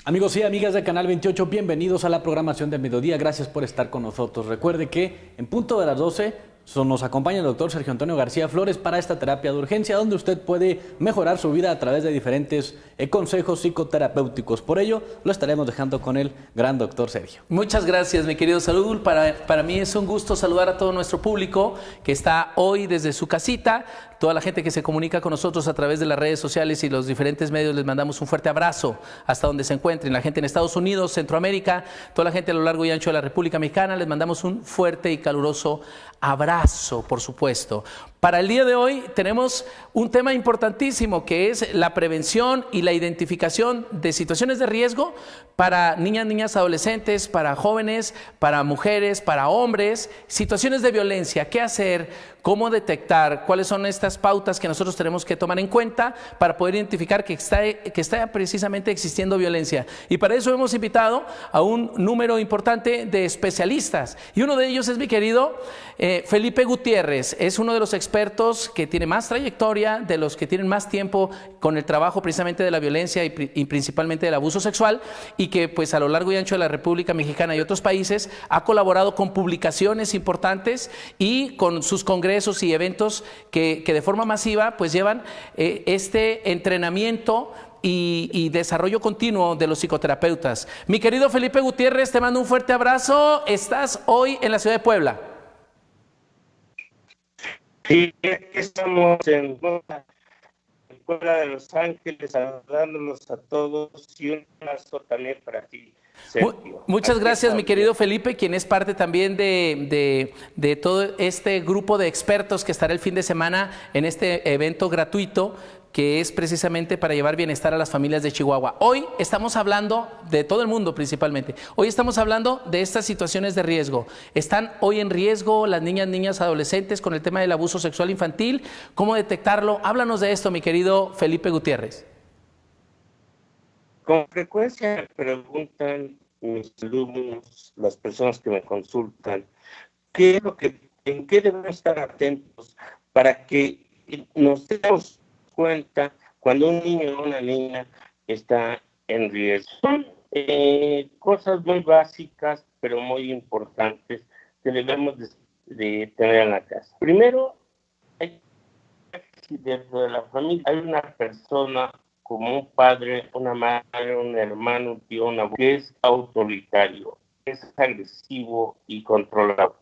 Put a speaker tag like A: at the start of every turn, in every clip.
A: Amigos y amigas de Canal 28, bienvenidos a la programación del mediodía. Gracias por estar con nosotros. Recuerde que en punto de las 12 nos acompaña el doctor Sergio Antonio García Flores para esta terapia de urgencia, donde usted puede mejorar su vida a través de diferentes consejos psicoterapéuticos. Por ello, lo estaremos dejando con el gran doctor Sergio.
B: Muchas gracias, mi querido Saúl. Para mí es un gusto saludar a todo nuestro público que está hoy desde su casita. Toda la gente que se comunica con nosotros a través de las redes sociales y los diferentes medios, les mandamos un fuerte abrazo hasta donde se encuentren. La gente en Estados Unidos, Centroamérica, toda la gente a lo largo y ancho de la República Mexicana, les mandamos un fuerte y caluroso abrazo, por supuesto. Para el día de hoy tenemos un tema importantísimo que es la prevención y la identificación de situaciones de riesgo para niñas, adolescentes, para jóvenes, para mujeres, para hombres, situaciones de violencia. ¿Qué hacer? ¿Cómo detectar? ¿Cuáles son estas pautas que nosotros tenemos que tomar en cuenta para poder identificar que está precisamente existiendo violencia? Y para eso hemos invitado a un número importante de especialistas. Y uno de ellos es mi querido Felipe Gutiérrez. Es uno de los expertos que tiene más trayectoria, de los que tienen más tiempo con el trabajo precisamente de la violencia y principalmente del abuso sexual, y que pues a lo largo y ancho de la República Mexicana y otros países ha colaborado con publicaciones importantes y con sus congresos y eventos que de forma masiva pues llevan este entrenamiento y desarrollo continuo de los psicoterapeutas. Mi querido Felipe Gutiérrez, te mando un fuerte abrazo. Estás hoy en la ciudad de Puebla.
C: Sí, estamos en Puebla de Los Ángeles, saludándolos a todos y un abrazo también para ti, Sergio.
B: Muchas gracias, mi querido Felipe, quien es parte también de todo este grupo de expertos que estará el fin de semana en este evento gratuito que es precisamente para llevar bienestar a las familias de Chihuahua. Hoy estamos hablando de todo el mundo principalmente. Hoy estamos hablando de estas situaciones de riesgo. ¿Están hoy en riesgo las niñas, adolescentes con el tema del abuso sexual infantil? ¿Cómo detectarlo? Háblanos de esto, mi querido Felipe Gutiérrez.
C: Con frecuencia me preguntan mis alumnos, las personas que me consultan, en qué debemos estar atentos para que nos demos cuenta cuando un niño o una niña está en riesgo. Son cosas muy básicas, pero muy importantes que debemos de tener en la casa. Primero, si dentro de la familia hay una persona como un padre, una madre, un hermano, un tío, una abuela, que es autoritario, es agresivo y controlador.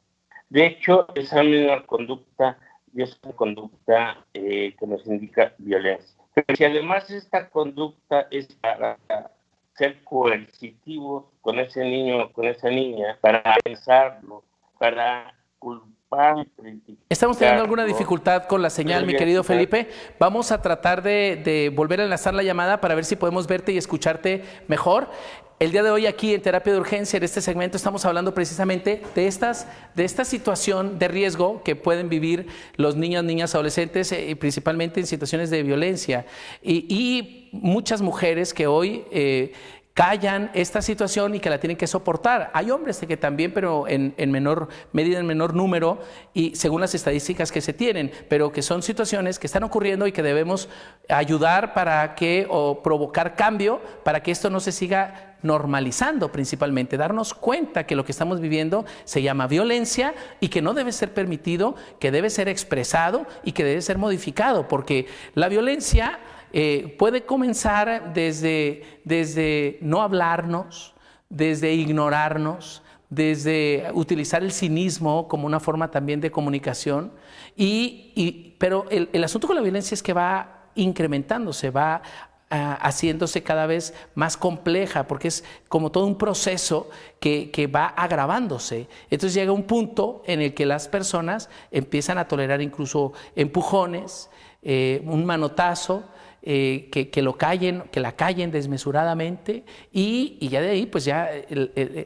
C: De hecho, esa misma conducta y es una conducta que nos indica violencia. Pero si además esta conducta es para ser coercitivos con ese niño o con esa niña, para pensarlo, para culpar.
B: Estamos teniendo alguna dificultad con la señal, mi querido Felipe. Vamos a tratar de volver a enlazar la llamada para ver si podemos verte y escucharte mejor. El día de hoy aquí en Terapia de Urgencia, en este segmento, estamos hablando precisamente de esta situación de riesgo que pueden vivir los niñas, adolescentes, principalmente en situaciones de violencia. Y muchas mujeres que hoy callan esta situación y que la tienen que soportar. Hay hombres que también, pero en menor medida, en menor número, y según las estadísticas que se tienen, pero que son situaciones que están ocurriendo y que debemos ayudar o provocar cambio para que esto no se siga normalizando, principalmente darnos cuenta que lo que estamos viviendo se llama violencia y que no debe ser permitido, que debe ser expresado y que debe ser modificado, porque la violencia puede comenzar desde no hablarnos, desde ignorarnos, desde utilizar el cinismo como una forma también de comunicación, pero el asunto con la violencia es que va incrementándose, va haciéndose cada vez más compleja, porque es como todo un proceso que va agravándose. Entonces llega un punto en el que las personas empiezan a tolerar incluso empujones, un manotazo, que la callen desmesuradamente y ya de ahí pues ya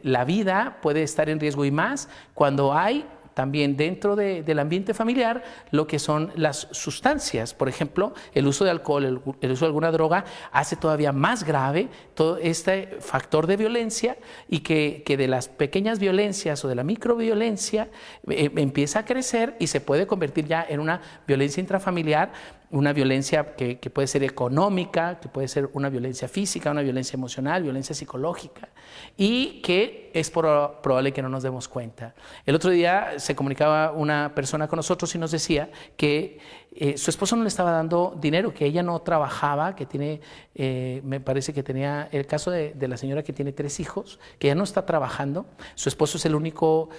B: la vida puede estar en riesgo, y más cuando hay también dentro del ambiente familiar lo que son las sustancias. Por ejemplo, el uso de alcohol, el uso de alguna droga hace todavía más grave todo este factor de violencia, y que de las pequeñas violencias o de la microviolencia empieza a crecer y se puede convertir ya en una violencia intrafamiliar una violencia que puede ser económica, que puede ser una violencia física, una violencia emocional, violencia psicológica, y que es probable que no nos demos cuenta. El otro día se comunicaba una persona con nosotros y nos decía que su esposo no le estaba dando dinero, que ella no trabajaba, que tiene, me parece que tenía el caso de la señora que tiene 3 hijos, que ya no está trabajando, su esposo es el único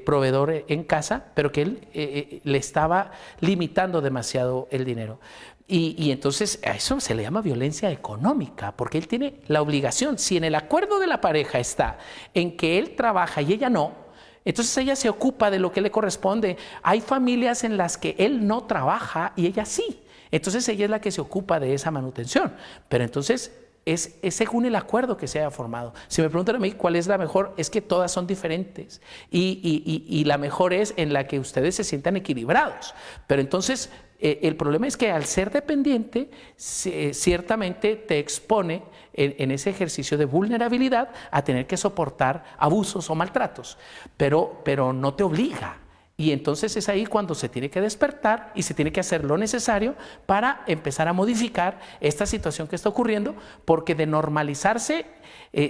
B: proveedor en casa, pero que él le estaba limitando demasiado el dinero. Y entonces a eso se le llama violencia económica, porque él tiene la obligación, si en el acuerdo de la pareja está en que él trabaja y ella no, entonces ella se ocupa de lo que le corresponde. Hay familias en las que él no trabaja y ella sí. Entonces ella es la que se ocupa de esa manutención. Pero entonces es según el acuerdo que se haya formado. Si me preguntan a mí cuál es la mejor, es que todas son diferentes. Y la mejor es en la que ustedes se sientan equilibrados. Pero entonces el problema es que al ser dependiente, ciertamente te expone en ese ejercicio de vulnerabilidad a tener que soportar abusos o maltratos, pero no te obliga. Y entonces es ahí cuando se tiene que despertar y se tiene que hacer lo necesario para empezar a modificar esta situación que está ocurriendo, porque de normalizarse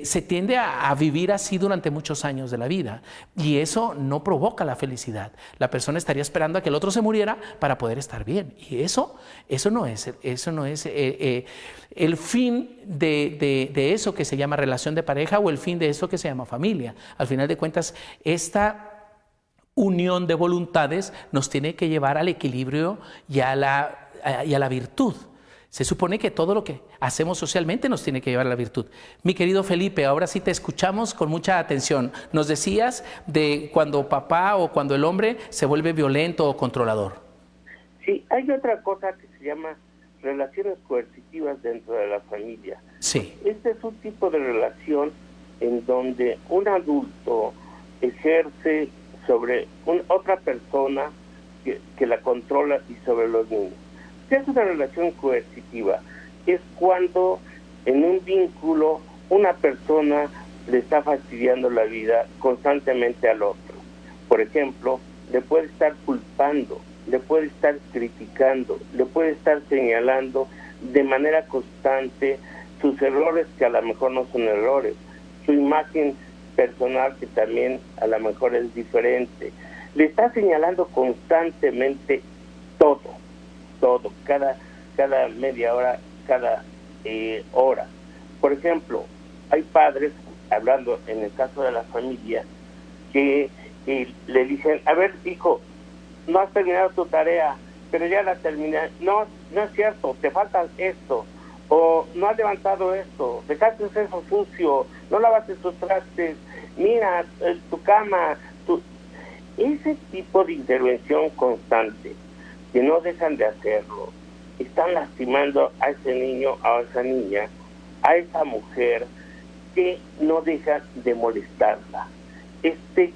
B: se tiende a vivir así durante muchos años de la vida, y eso no provoca la felicidad. La persona estaría esperando a que el otro se muriera para poder estar bien, y eso no es el fin de eso que se llama relación de pareja, o el fin de eso que se llama familia. Al final de cuentas, esta unión de voluntades nos tiene que llevar al equilibrio y a la virtud. Se supone que todo lo que hacemos socialmente nos tiene que llevar a la virtud. Mi querido Felipe, ahora sí te escuchamos con mucha atención. Nos decías de cuando papá o cuando el hombre se vuelve violento o controlador.
C: Sí, hay otra cosa que se llama relaciones coercitivas dentro de la familia.
B: Sí.
C: Este es un tipo de relación en donde un adulto ejerce sobre otra persona que la controla y sobre los niños. ¿Qué es una relación coercitiva? Es cuando en un vínculo una persona le está fastidiando la vida constantemente al otro. Por ejemplo, le puede estar culpando, le puede estar criticando, le puede estar señalando de manera constante sus errores, que a lo mejor no son errores, su imagen personal, que también a lo mejor es diferente. Le está señalando constantemente todo, cada media hora, cada hora. Por ejemplo, hay padres, hablando en el caso de la familia, que le dicen: a ver, hijo, no has terminado tu tarea, pero ya la terminé. No es cierto, te falta esto, o no has levantado esto, dejaste eso sucio, no lavaste tus trastes, mira, tu cama, ese tipo de intervención constante, que no dejan de hacerlo, están lastimando a ese niño, a esa niña, a esa mujer, que no deja de molestarla. Este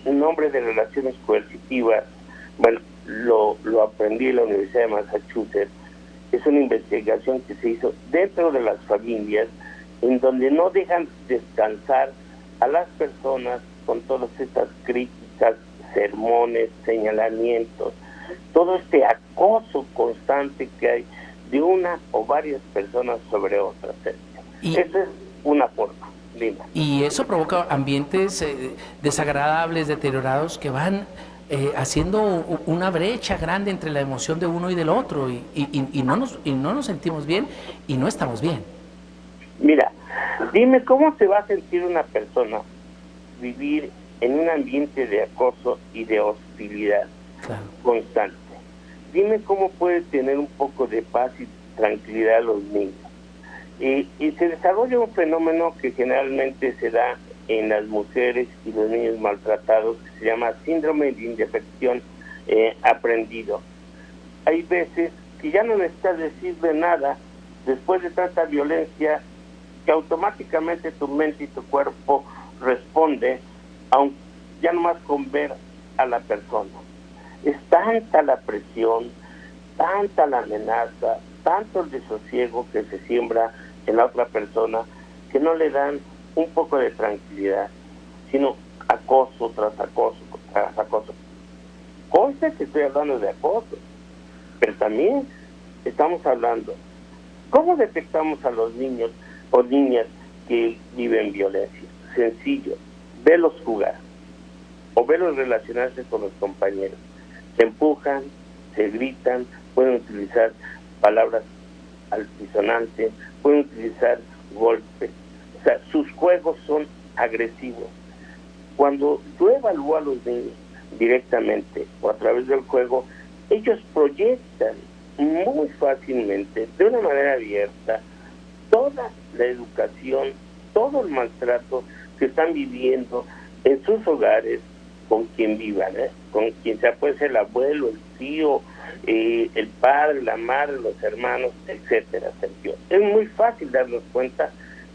C: nombre de relaciones coercitivas, bueno, lo aprendí en la Universidad de Massachusetts. Es una investigación que se hizo dentro de las familias, en donde no dejan descansar a las personas con todas estas críticas, sermones, señalamientos, todo este acoso constante que hay de una o varias personas sobre otras. Esa es una forma. Lina.
B: Y eso provoca ambientes desagradables, deteriorados, que van haciendo una brecha grande entre la emoción de uno y del otro, y no nos sentimos bien y no estamos bien.
C: Mira, dime cómo se va a sentir una persona vivir en un ambiente de acoso y de hostilidad constante. Dime cómo puede tener un poco de paz y tranquilidad los niños. Y se desarrolla un fenómeno que generalmente se da en las mujeres y los niños maltratados, que se llama síndrome de indefensión aprendido. Hay veces que ya no necesitas decirle nada después de tanta violencia, que automáticamente tu mente y tu cuerpo responde, aunque ya nomás con ver a la persona. Es tanta la presión, tanta la amenaza, tanto el desosiego que se siembra en la otra persona, que no le dan un poco de tranquilidad, sino acoso tras acoso tras acoso. Conste que estoy hablando de acoso. Pero también estamos hablando, ¿cómo detectamos a los niños o niñas que viven violencia? Sencillo, velos jugar o velos relacionarse con los compañeros. Se empujan, se gritan, pueden utilizar palabras altisonantes, pueden utilizar golpes. O sea, sus juegos son agresivos. Cuando yo evalúo a los niños directamente o a través del juego, ellos proyectan muy fácilmente, de una manera abierta, toda la educación, todo el maltrato que están viviendo en sus hogares, con quien vivan, con quien sea, puede ser el abuelo, el tío, el padre, la madre, los hermanos, etcétera, Sergio. Es muy fácil darnos cuenta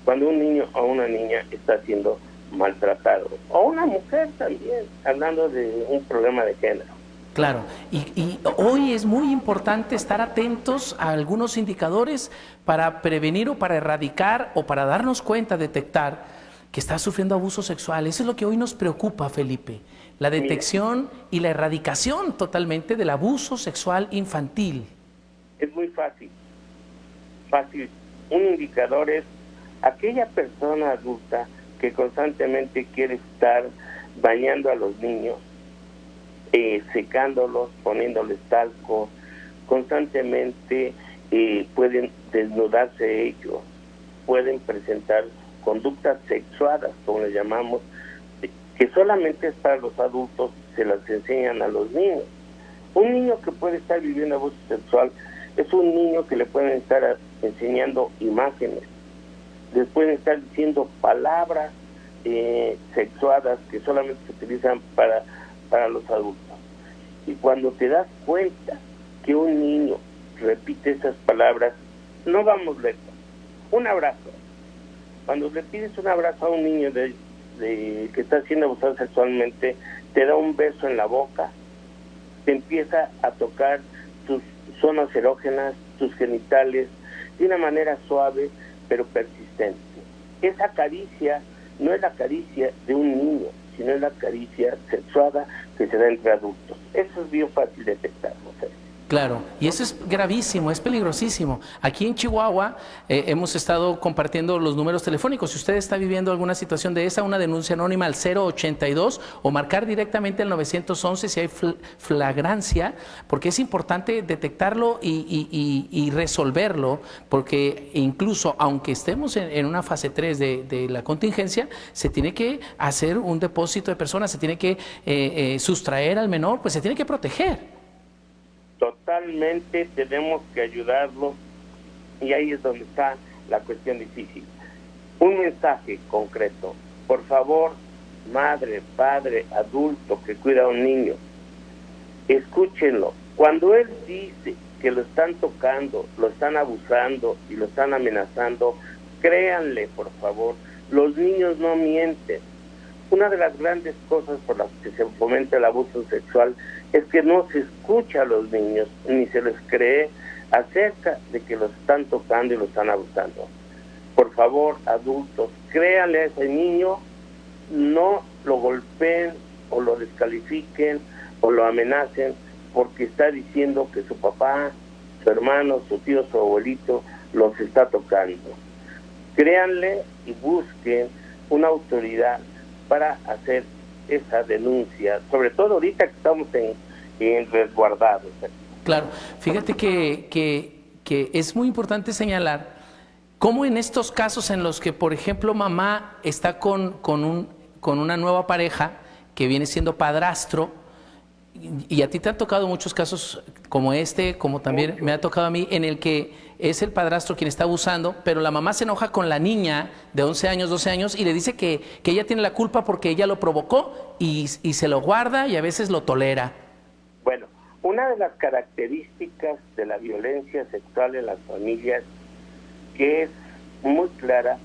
C: cuando un niño o una niña está siendo maltratado, o una mujer también, hablando de un problema de género.
B: Claro, y hoy es muy importante estar atentos a algunos indicadores para prevenir o para erradicar o para darnos cuenta, detectar que está sufriendo abuso sexual. Eso es lo que hoy nos preocupa, Felipe, la detección y la erradicación totalmente del abuso sexual infantil.
C: Es muy fácil. Un indicador es aquella persona adulta que constantemente quiere estar bañando a los niños, secándolos, poniéndoles talco, constantemente pueden desnudarse ellos, pueden presentar conductas sexuadas, como le llamamos, que solamente es para los adultos, se las enseñan a los niños. Un niño que puede estar viviendo abuso sexual es un niño que le pueden estar enseñando imágenes, les pueden estar diciendo palabras sexuadas que solamente se utilizan para los adultos. Y cuando te das cuenta que un niño repite esas palabras, no vamos lejos. Un abrazo. Cuando le pides un abrazo a un niño que está siendo abusado sexualmente, te da un beso en la boca, te empieza a tocar tus zonas erógenas, tus genitales, de una manera suave pero persistente. Esa caricia no es la caricia de un niño, sino es la caricia sexuada que se da entre adultos. Eso es bien fácil de detectar, ¿no?
B: Claro, y eso es gravísimo, es peligrosísimo. Aquí en Chihuahua hemos estado compartiendo los números telefónicos. Si usted está viviendo alguna situación de esa, una denuncia anónima al 082 o marcar directamente al 911 si hay flagrancia, porque es importante detectarlo y resolverlo, porque incluso aunque estemos en una fase 3 de la contingencia, se tiene que hacer un depósito de personas, se tiene que sustraer al menor, pues se tiene que proteger.
C: Totalmente tenemos que ayudarlo, y ahí es donde está la cuestión difícil. Un mensaje concreto: por favor, madre, padre, adulto que cuida a un niño, escúchenlo. Cuando él dice que lo están tocando, lo están abusando y lo están amenazando, créanle, por favor. Los niños no mienten. Una de las grandes cosas por las que se fomenta el abuso sexual es que no se escucha a los niños ni se les cree acerca de que los están tocando y los están abusando. Por favor, adultos, créanle a ese niño, no lo golpeen o lo descalifiquen o lo amenacen porque está diciendo que su papá, su hermano, su tío, su abuelito los está tocando. Créanle y busquen una autoridad para hacer esa denuncia, sobre todo ahorita que estamos en resguardados.
B: Claro, fíjate que es muy importante señalar cómo en estos casos en los que, por ejemplo, mamá está con una nueva pareja que viene siendo padrastro, y a ti te han tocado muchos casos como este, como también me ha tocado a mí, en el que es el padrastro quien está abusando, pero la mamá se enoja con la niña de 11 años, 12 años y le dice que ella tiene la culpa porque ella lo provocó y se lo guarda y a veces lo tolera.
C: Bueno, una de las características de la violencia sexual en las familias, que es muy clara,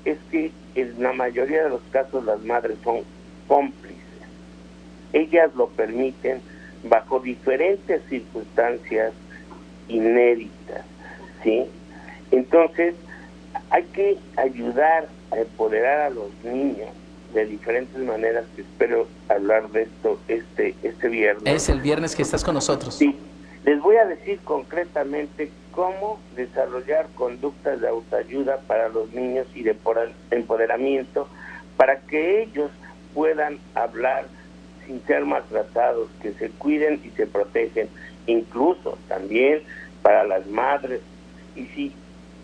C: es que en la mayoría de los casos las madres son cómplices. Ellas lo permiten bajo diferentes circunstancias inéditas, ¿sí? Entonces, hay que ayudar a empoderar a los niños de diferentes maneras, que espero hablar de esto este viernes.
B: Es el viernes que estás con nosotros.
C: Sí, Les voy a decir concretamente cómo desarrollar conductas de autoayuda para los niños y de empoderamiento para que ellos puedan hablar sin ser maltratados, que se cuiden y se protegen, incluso también para las madres. Y si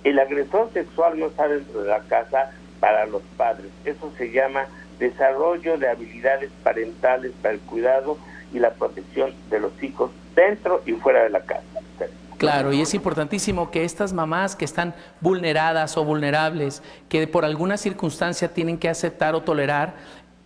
C: el agresor sexual no está dentro de la casa, para los padres. Eso se llama desarrollo de habilidades parentales para el cuidado y la protección de los hijos dentro y fuera de la casa.
B: Claro, y es importantísimo que estas mamás que están vulneradas o vulnerables, que por alguna circunstancia tienen que aceptar o tolerar,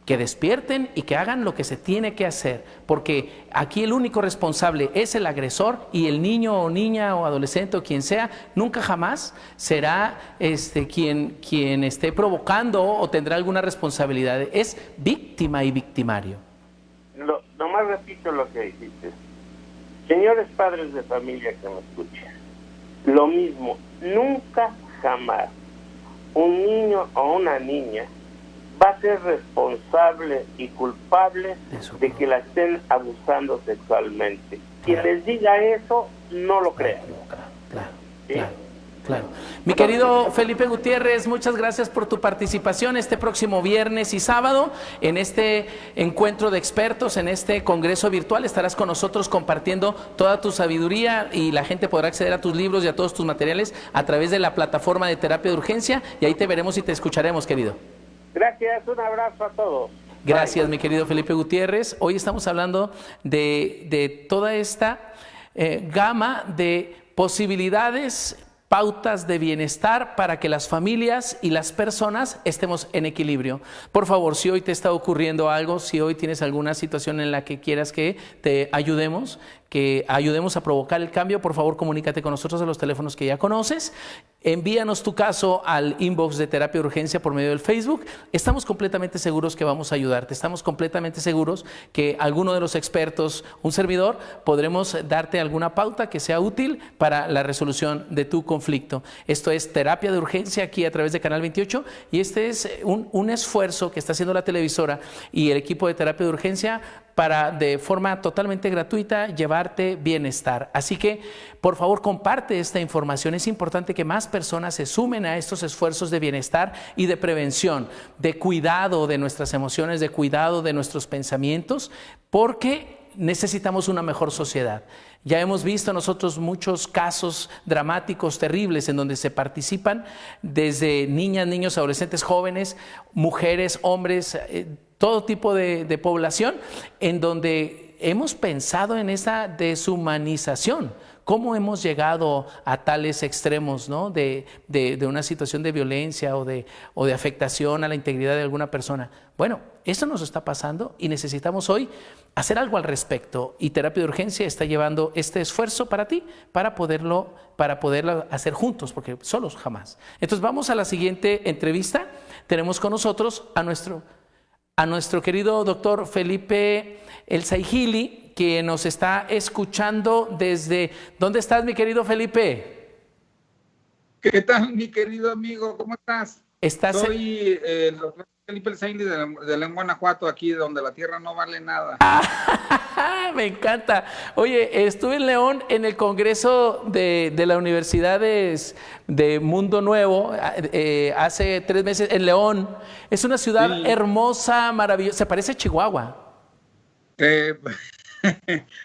B: que despierten y que hagan lo que se tiene que hacer, porque aquí el único responsable es el agresor, y el niño o niña o adolescente o quien sea nunca jamás será quien esté provocando o tendrá alguna responsabilidad. Es víctima y victimario.
C: Nomás repito lo que dijiste. Señores padres de familia que me escuchen, lo mismo, nunca jamás un niño o una niña va a ser responsable y culpable de que la estén abusando sexualmente. Quien les diga eso, no lo crean.
B: Claro,
C: ¿sí?
B: Claro. Mi querido Felipe Gutiérrez, muchas gracias por tu participación este próximo viernes y sábado en este encuentro de expertos, en este congreso virtual. Estarás con nosotros compartiendo toda tu sabiduría y la gente podrá acceder a tus libros y a todos tus materiales a través de la plataforma de Terapia de Urgencia, y ahí te veremos y te escucharemos, querido.
C: Gracias, un abrazo a todos.
B: Gracias, mi querido Felipe Gutiérrez. Hoy estamos hablando de toda esta gama de posibilidades, pautas de bienestar para que las familias y las personas estemos en equilibrio. Por favor, si hoy te está ocurriendo algo, si hoy tienes alguna situación en la que quieras que te ayudemos, que ayudemos a provocar el cambio, por favor comunícate con nosotros a los teléfonos que ya conoces. Envíanos tu caso al inbox de Terapia de Urgencia por medio del Facebook. Estamos completamente seguros que vamos a ayudarte. Estamos completamente seguros que alguno de los expertos, un servidor, podremos darte alguna pauta que sea útil para la resolución de tu conflicto. Esto es Terapia de Urgencia aquí a través de Canal 28, y este es un esfuerzo que está haciendo la televisora y el equipo de Terapia de Urgencia para, de forma totalmente gratuita, llevarte bienestar. Así que, por favor, comparte esta información. Es importante que más personas se sumen a estos esfuerzos de bienestar y de prevención, de cuidado de nuestras emociones, de cuidado de nuestros pensamientos, porque necesitamos una mejor sociedad. Ya hemos visto nosotros muchos casos dramáticos, terribles, en donde se participan desde niñas, niños, adolescentes, jóvenes, mujeres, hombres, todo tipo de población, en donde hemos pensado en esa deshumanización. ¿Cómo hemos llegado a tales extremos, ¿no? de una situación de violencia o de afectación a la integridad de alguna persona? Bueno, eso nos está pasando y necesitamos hoy hacer algo al respecto, y Terapia de Urgencia está llevando este esfuerzo para ti, para poderlo hacer juntos, porque solos jamás. Entonces vamos a la siguiente entrevista. Tenemos con nosotros a nuestro querido doctor Felipe El Saigili, que nos está escuchando desde... ¿Dónde estás, mi querido Felipe?
D: ¿Qué tal, mi querido amigo? ¿Cómo estás? Soy el doctor Felipe El Saigili de León, Guanajuato, aquí donde la tierra no vale nada.
B: Me encanta. Oye, estuve en León en el congreso de la Universidad de Mundo Nuevo hace 3 meses en León. Es una ciudad hermosa, maravillosa. Se parece a Chihuahua.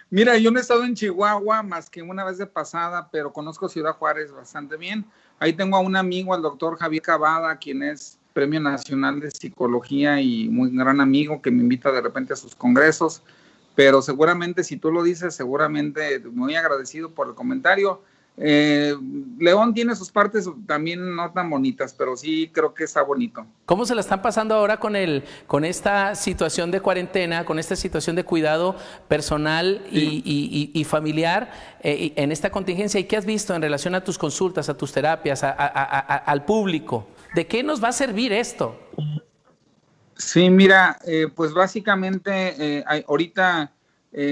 D: Mira, yo no he estado en Chihuahua más que una vez de pasada, pero conozco Ciudad Juárez bastante bien. Ahí tengo a un amigo, al doctor Javier Cavada, quien es Premio Nacional de Psicología y muy gran amigo, que me invita de repente a sus congresos. Pero seguramente, si tú lo dices, seguramente muy agradecido por el comentario. León tiene sus partes también no tan bonitas, pero sí creo que está bonito.
B: ¿Cómo se la están pasando ahora con esta situación de cuarentena, con esta situación de cuidado personal y familiar en esta contingencia? ¿Y qué has visto en relación a tus consultas, a tus terapias, al público? ¿De qué nos va a servir esto?
D: Sí, mira, pues básicamente ahorita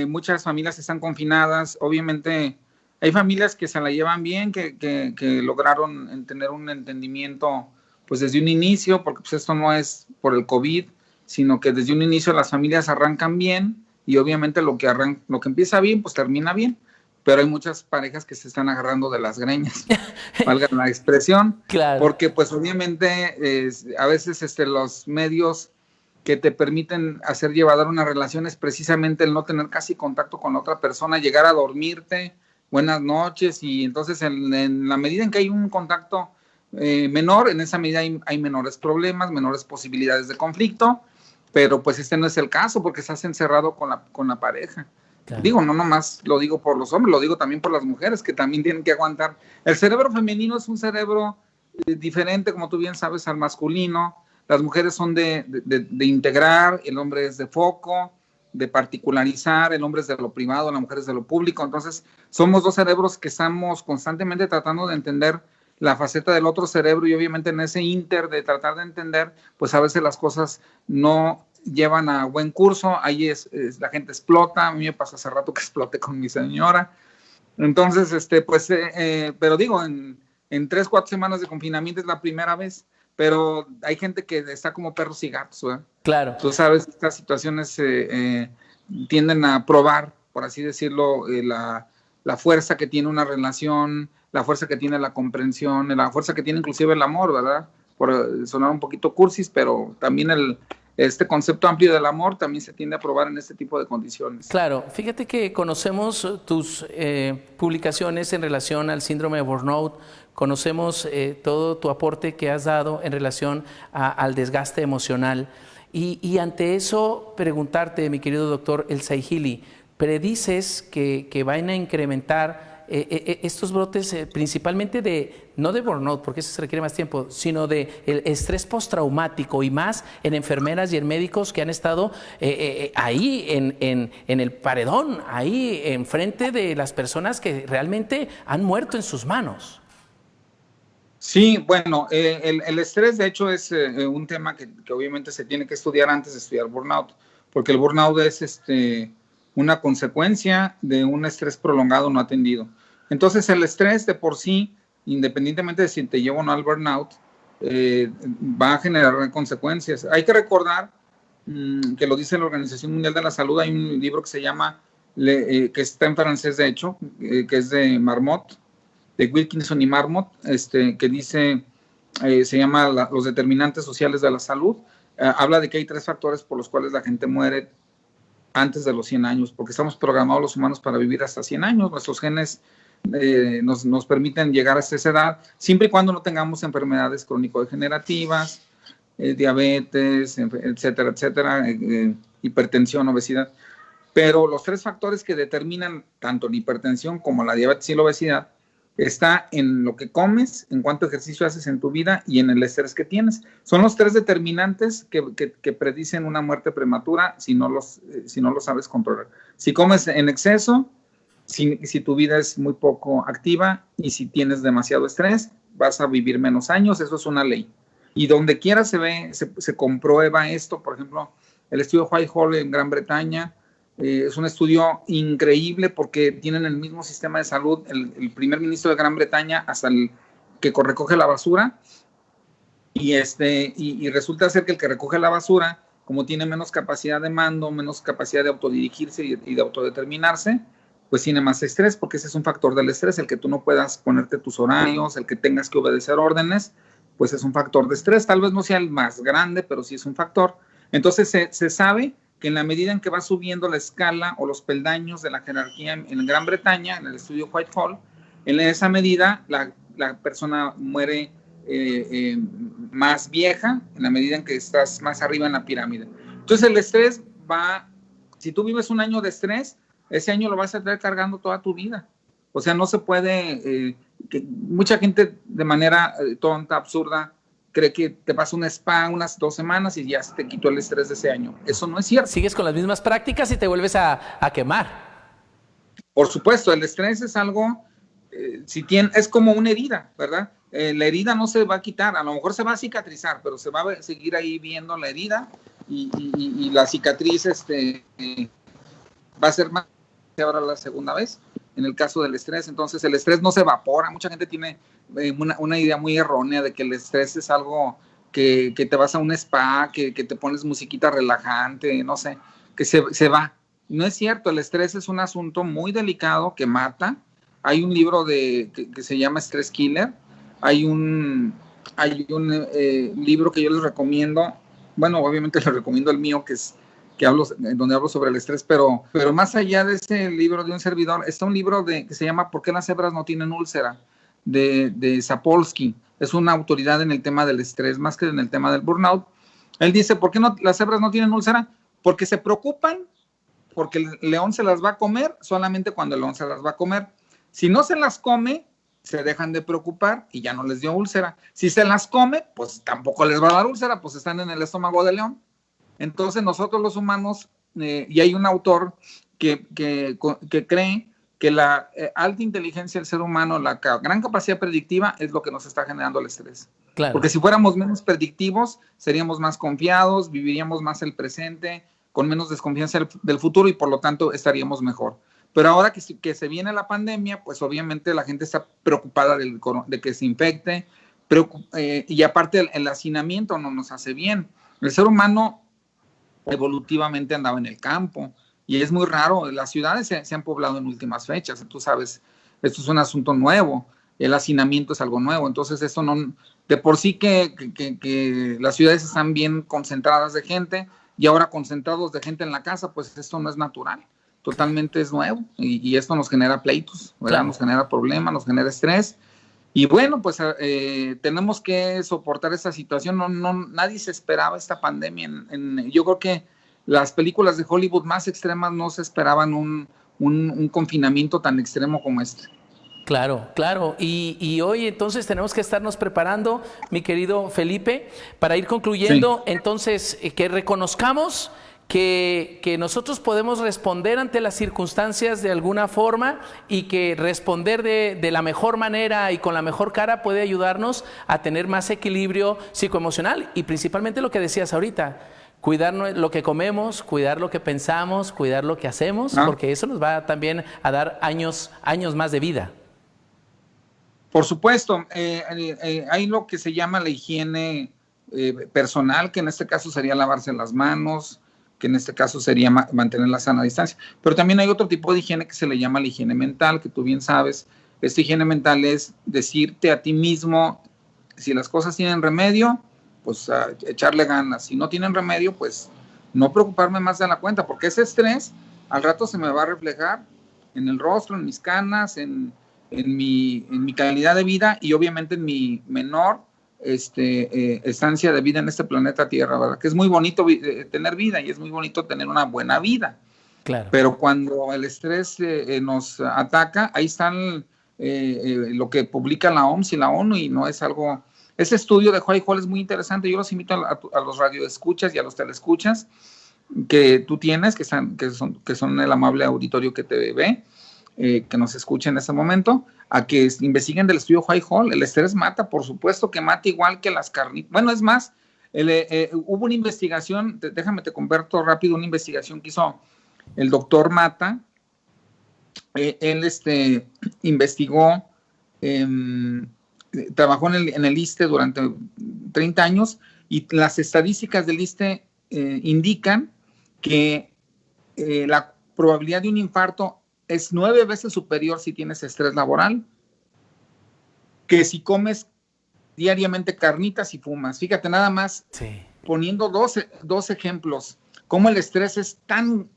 D: muchas familias están confinadas. Obviamente hay familias que se la llevan bien, que lograron tener un entendimiento pues desde un inicio, porque pues esto no es por el COVID, sino que desde un inicio las familias arrancan bien, y obviamente lo que empieza bien pues termina bien. pero hay muchas parejas que se están agarrando de las greñas, valga la expresión,
B: claro.
D: Porque pues obviamente a veces los medios que te permiten hacer llevadera una relación es precisamente el no tener casi contacto con la otra persona, llegar a dormirte, buenas noches, y entonces en la medida en que hay un contacto menor, en esa medida hay menores problemas, menores posibilidades de conflicto, pero pues este no es el caso porque estás encerrado con la pareja. Claro. Digo, no nomás lo digo por los hombres, lo digo también por las mujeres que también tienen que aguantar. El cerebro femenino es un cerebro diferente, como tú bien sabes, al masculino. Las mujeres son de integrar, el hombre es de foco, de particularizar, el hombre es de lo privado, la mujer es de lo público. Entonces, somos dos cerebros que estamos constantemente tratando de entender la faceta del otro cerebro, y obviamente en ese inter de tratar de entender, pues a veces las cosas no llevan a buen curso, ahí la gente explota. A mí me pasó hace rato que exploté con mi señora. Entonces, pero digo, en 3-4 semanas de confinamiento es la primera vez, pero hay gente que está como perros y gatos, ¿verdad?
B: Claro.
D: Tú sabes, estas situaciones tienden a probar, por así decirlo, la fuerza que tiene una relación, la fuerza que tiene la comprensión, la fuerza que tiene inclusive el amor, ¿verdad? Por sonar un poquito cursis, pero también este concepto amplio del amor también se tiende a probar en este tipo de condiciones.
B: Claro, fíjate que conocemos tus publicaciones en relación al síndrome de burnout, conocemos todo tu aporte que has dado en relación al desgaste emocional, y ante eso preguntarte, mi querido doctor El Saihili, predices que van a incrementar estos brotes principalmente no de burnout, porque eso se requiere más tiempo, sino de el estrés postraumático, y más en enfermeras y en médicos que han estado ahí en el paredón, ahí enfrente de las personas que realmente han muerto en sus manos.
D: Sí, bueno, el estrés de hecho es un tema que obviamente se tiene que estudiar antes de estudiar burnout, porque el burnout es una consecuencia de un estrés prolongado no atendido. Entonces el estrés de por sí, independientemente de si te lleva o no al burnout, va a generar consecuencias. Hay que recordar que lo dice la Organización Mundial de la Salud. Hay un libro que se llama, que está en francés de hecho, que es de Marmot, de Wilkinson y Marmot, que dice, se llama Los determinantes sociales de la salud. Habla de que hay 3 factores por los cuales la gente muere antes de los 100 años, porque estamos programados los humanos para vivir hasta 100 años. Nuestros genes nos permiten llegar a esa edad, siempre y cuando no tengamos enfermedades crónico-degenerativas, diabetes, etcétera, etcétera, hipertensión, obesidad. Pero los 3 factores que determinan tanto la hipertensión como la diabetes y la obesidad está en lo que comes, en cuánto ejercicio haces en tu vida y en el estrés que tienes. Son los 3 determinantes que predicen una muerte prematura si no lo sabes controlar. Si comes en exceso, si tu vida es muy poco activa, y si tienes demasiado estrés, vas a vivir menos años. Eso es una ley. Y donde quiera se comprueba esto. Por ejemplo, el estudio Whitehall en Gran Bretaña, es un estudio increíble porque tienen el mismo sistema de salud, el primer ministro de Gran Bretaña hasta el que recoge la basura, y resulta ser que el que recoge la basura, como tiene menos capacidad de mando, menos capacidad de autodirigirse y de autodeterminarse, pues tiene más estrés, porque ese es un factor del estrés, el que tú no puedas ponerte tus horarios, el que tengas que obedecer órdenes, pues es un factor de estrés. Tal vez no sea el más grande, pero sí es un factor. Entonces se sabe que en la medida en que va subiendo la escala o los peldaños de la jerarquía en Gran Bretaña, en el estudio Whitehall, en esa medida la persona muere más vieja, en la medida en que estás más arriba en la pirámide. Entonces el estrés si tú vives un año de estrés, ese año lo vas a estar cargando toda tu vida. O sea, no se puede, mucha gente de manera tonta, absurda, cree que te vas a un spa unas 2 semanas y ya se te quitó el estrés de ese año. Eso no es cierto.
B: Sigues con las mismas prácticas y te vuelves a quemar.
D: Por supuesto, el estrés es algo, es como una herida, ¿verdad? La herida no se va a quitar, a lo mejor se va a cicatrizar, pero se va a seguir ahí viendo la herida, y la cicatriz va a ser más que ahora la segunda vez. En el caso del estrés, entonces el estrés no se evapora. Mucha gente tiene una idea muy errónea de que el estrés es algo que te vas a un spa, que te pones musiquita relajante, no sé, que se va. No es cierto, el estrés es un asunto muy delicado que mata. Hay un libro que se llama Stress Killer. Hay un libro que yo les recomiendo. Bueno, obviamente les recomiendo el mío, donde hablo sobre el estrés, pero más allá de ese libro de un servidor, está un libro que se llama ¿Por qué las cebras no tienen úlcera? De Sapolsky. Es una autoridad en el tema del estrés, más que en el tema del burnout. Él dice, ¿por qué las cebras no tienen úlcera? Porque se preocupan porque el león se las va a comer solamente cuando el león se las va a comer. Si no se las come, se dejan de preocupar y ya no les dio úlcera. Si se las come, pues tampoco les va a dar úlcera, pues están en el estómago del león. Entonces nosotros los humanos, y hay un autor que cree que la alta inteligencia del ser humano, la gran capacidad predictiva es lo que nos está generando el estrés.
B: Claro.
D: Porque si fuéramos menos predictivos, seríamos más confiados, viviríamos más el presente, con menos desconfianza del futuro y por lo tanto estaríamos mejor. Pero ahora que se viene la pandemia, pues obviamente la gente está preocupada de que se infecte, y aparte el hacinamiento no nos hace bien. El ser humano evolutivamente andaba en el campo y es muy raro, las ciudades se han poblado en últimas fechas, tú sabes, esto es un asunto nuevo, el hacinamiento es algo nuevo, entonces esto no, de por sí que las ciudades están bien concentradas de gente y ahora concentrados de gente en la casa, pues esto no es natural, totalmente es nuevo y esto nos genera pleitos, ¿verdad? Claro. Nos genera problemas, nos genera estrés. Y bueno, pues tenemos que soportar esta situación. Nadie se esperaba esta pandemia. Yo creo que las películas de Hollywood más extremas no se esperaban un confinamiento tan extremo como este.
B: Claro, claro. Y hoy entonces tenemos que estarnos preparando, mi querido Felipe, para ir concluyendo. Sí. Entonces, que reconozcamos que nosotros podemos responder ante las circunstancias de alguna forma y que responder de la mejor manera y con la mejor cara puede ayudarnos a tener más equilibrio psicoemocional y principalmente lo que decías ahorita, cuidar lo que comemos, cuidar lo que pensamos, cuidar lo que hacemos, porque eso nos va también a dar años más de vida.
D: Por supuesto, hay lo que se llama la higiene personal, que en este caso sería lavarse las manos, que en este caso sería mantener la sana distancia. Pero también hay otro tipo de higiene que se le llama la higiene mental, que tú bien sabes. Esta higiene mental es decirte a ti mismo, si las cosas tienen remedio, pues echarle ganas. Si no tienen remedio, pues no preocuparme más de la cuenta, porque ese estrés al rato se me va a reflejar en el rostro, en mis canas, en mi calidad de vida y obviamente en mi menor estancia de vida en este planeta Tierra, ¿verdad? Que es muy bonito tener vida y es muy bonito tener una buena vida.
B: Claro.
D: Pero cuando el estrés nos ataca, ahí están lo que publica la OMS y la ONU y no es algo... Ese estudio de White Hall es muy interesante. Yo los invito a los radioescuchas y a los telescuchas que tú tienes, que son el amable auditorio que te ve, que nos escuchen en este momento, a que investiguen del estudio White Hall. El estrés mata, por supuesto que mata igual que las carnitas. Bueno, es más, hubo una investigación, déjame te converto rápido, una investigación que hizo el doctor Mata. Él investigó, trabajó en el ISSSTE durante 30 años y las estadísticas del ISSSTE indican que la probabilidad de un infarto es 9 veces superior si tienes estrés laboral que si comes diariamente carnitas y fumas. Fíjate nada más, sí. Poniendo dos ejemplos, cómo el estrés es tan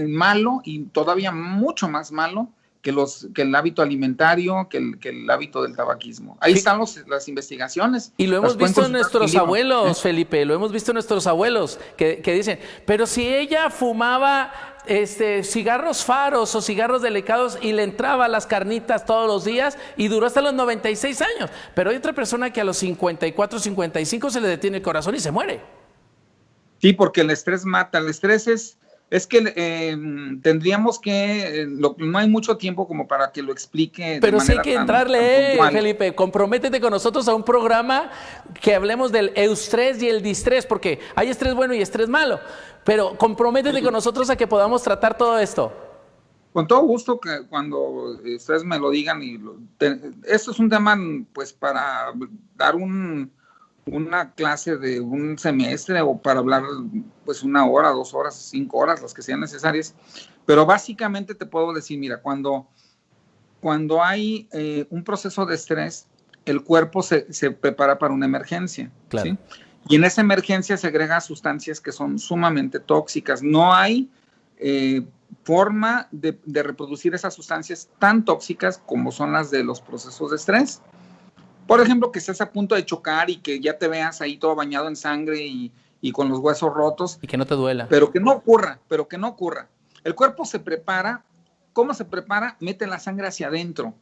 D: malo y todavía mucho más malo que el hábito alimentario, que el hábito del tabaquismo. Ahí están las investigaciones.
B: Y lo hemos visto en nuestros abuelos, Felipe, lo hemos visto en nuestros abuelos, que dicen, pero si ella fumaba cigarros faros o cigarros delicados y le entraba las carnitas todos los días y duró hasta los 96 años. Pero hay otra persona que a los 54, 55 se le detiene el corazón y se muere.
D: Sí, porque el estrés mata. El estrés es que tendríamos que, no hay mucho tiempo como para que lo explique.
B: Pero sí hay que entrarle, Felipe, comprométete con nosotros a un programa que hablemos del eustrés y el distrés, porque hay estrés bueno y estrés malo, pero comprométete con nosotros a que podamos tratar todo esto.
D: Con todo gusto, que cuando ustedes me lo digan, esto es un tema pues para dar un una clase de un semestre o para hablar pues 1 hora, 2 horas, 5 horas, las que sean necesarias. Pero básicamente te puedo decir, mira, cuando hay un proceso de estrés, el cuerpo se prepara para una emergencia.
A: Claro.
D: ¿Sí? Y en esa emergencia se agregan sustancias que son sumamente tóxicas. No hay forma de reproducir esas sustancias tan tóxicas como son las de los procesos de estrés. Por ejemplo, que estés a punto de chocar y que ya te veas ahí todo bañado en sangre y con los huesos rotos.
B: Y que no te duela.
D: Pero que no ocurra. El cuerpo se prepara. ¿Cómo se prepara? Mete la sangre hacia adentro.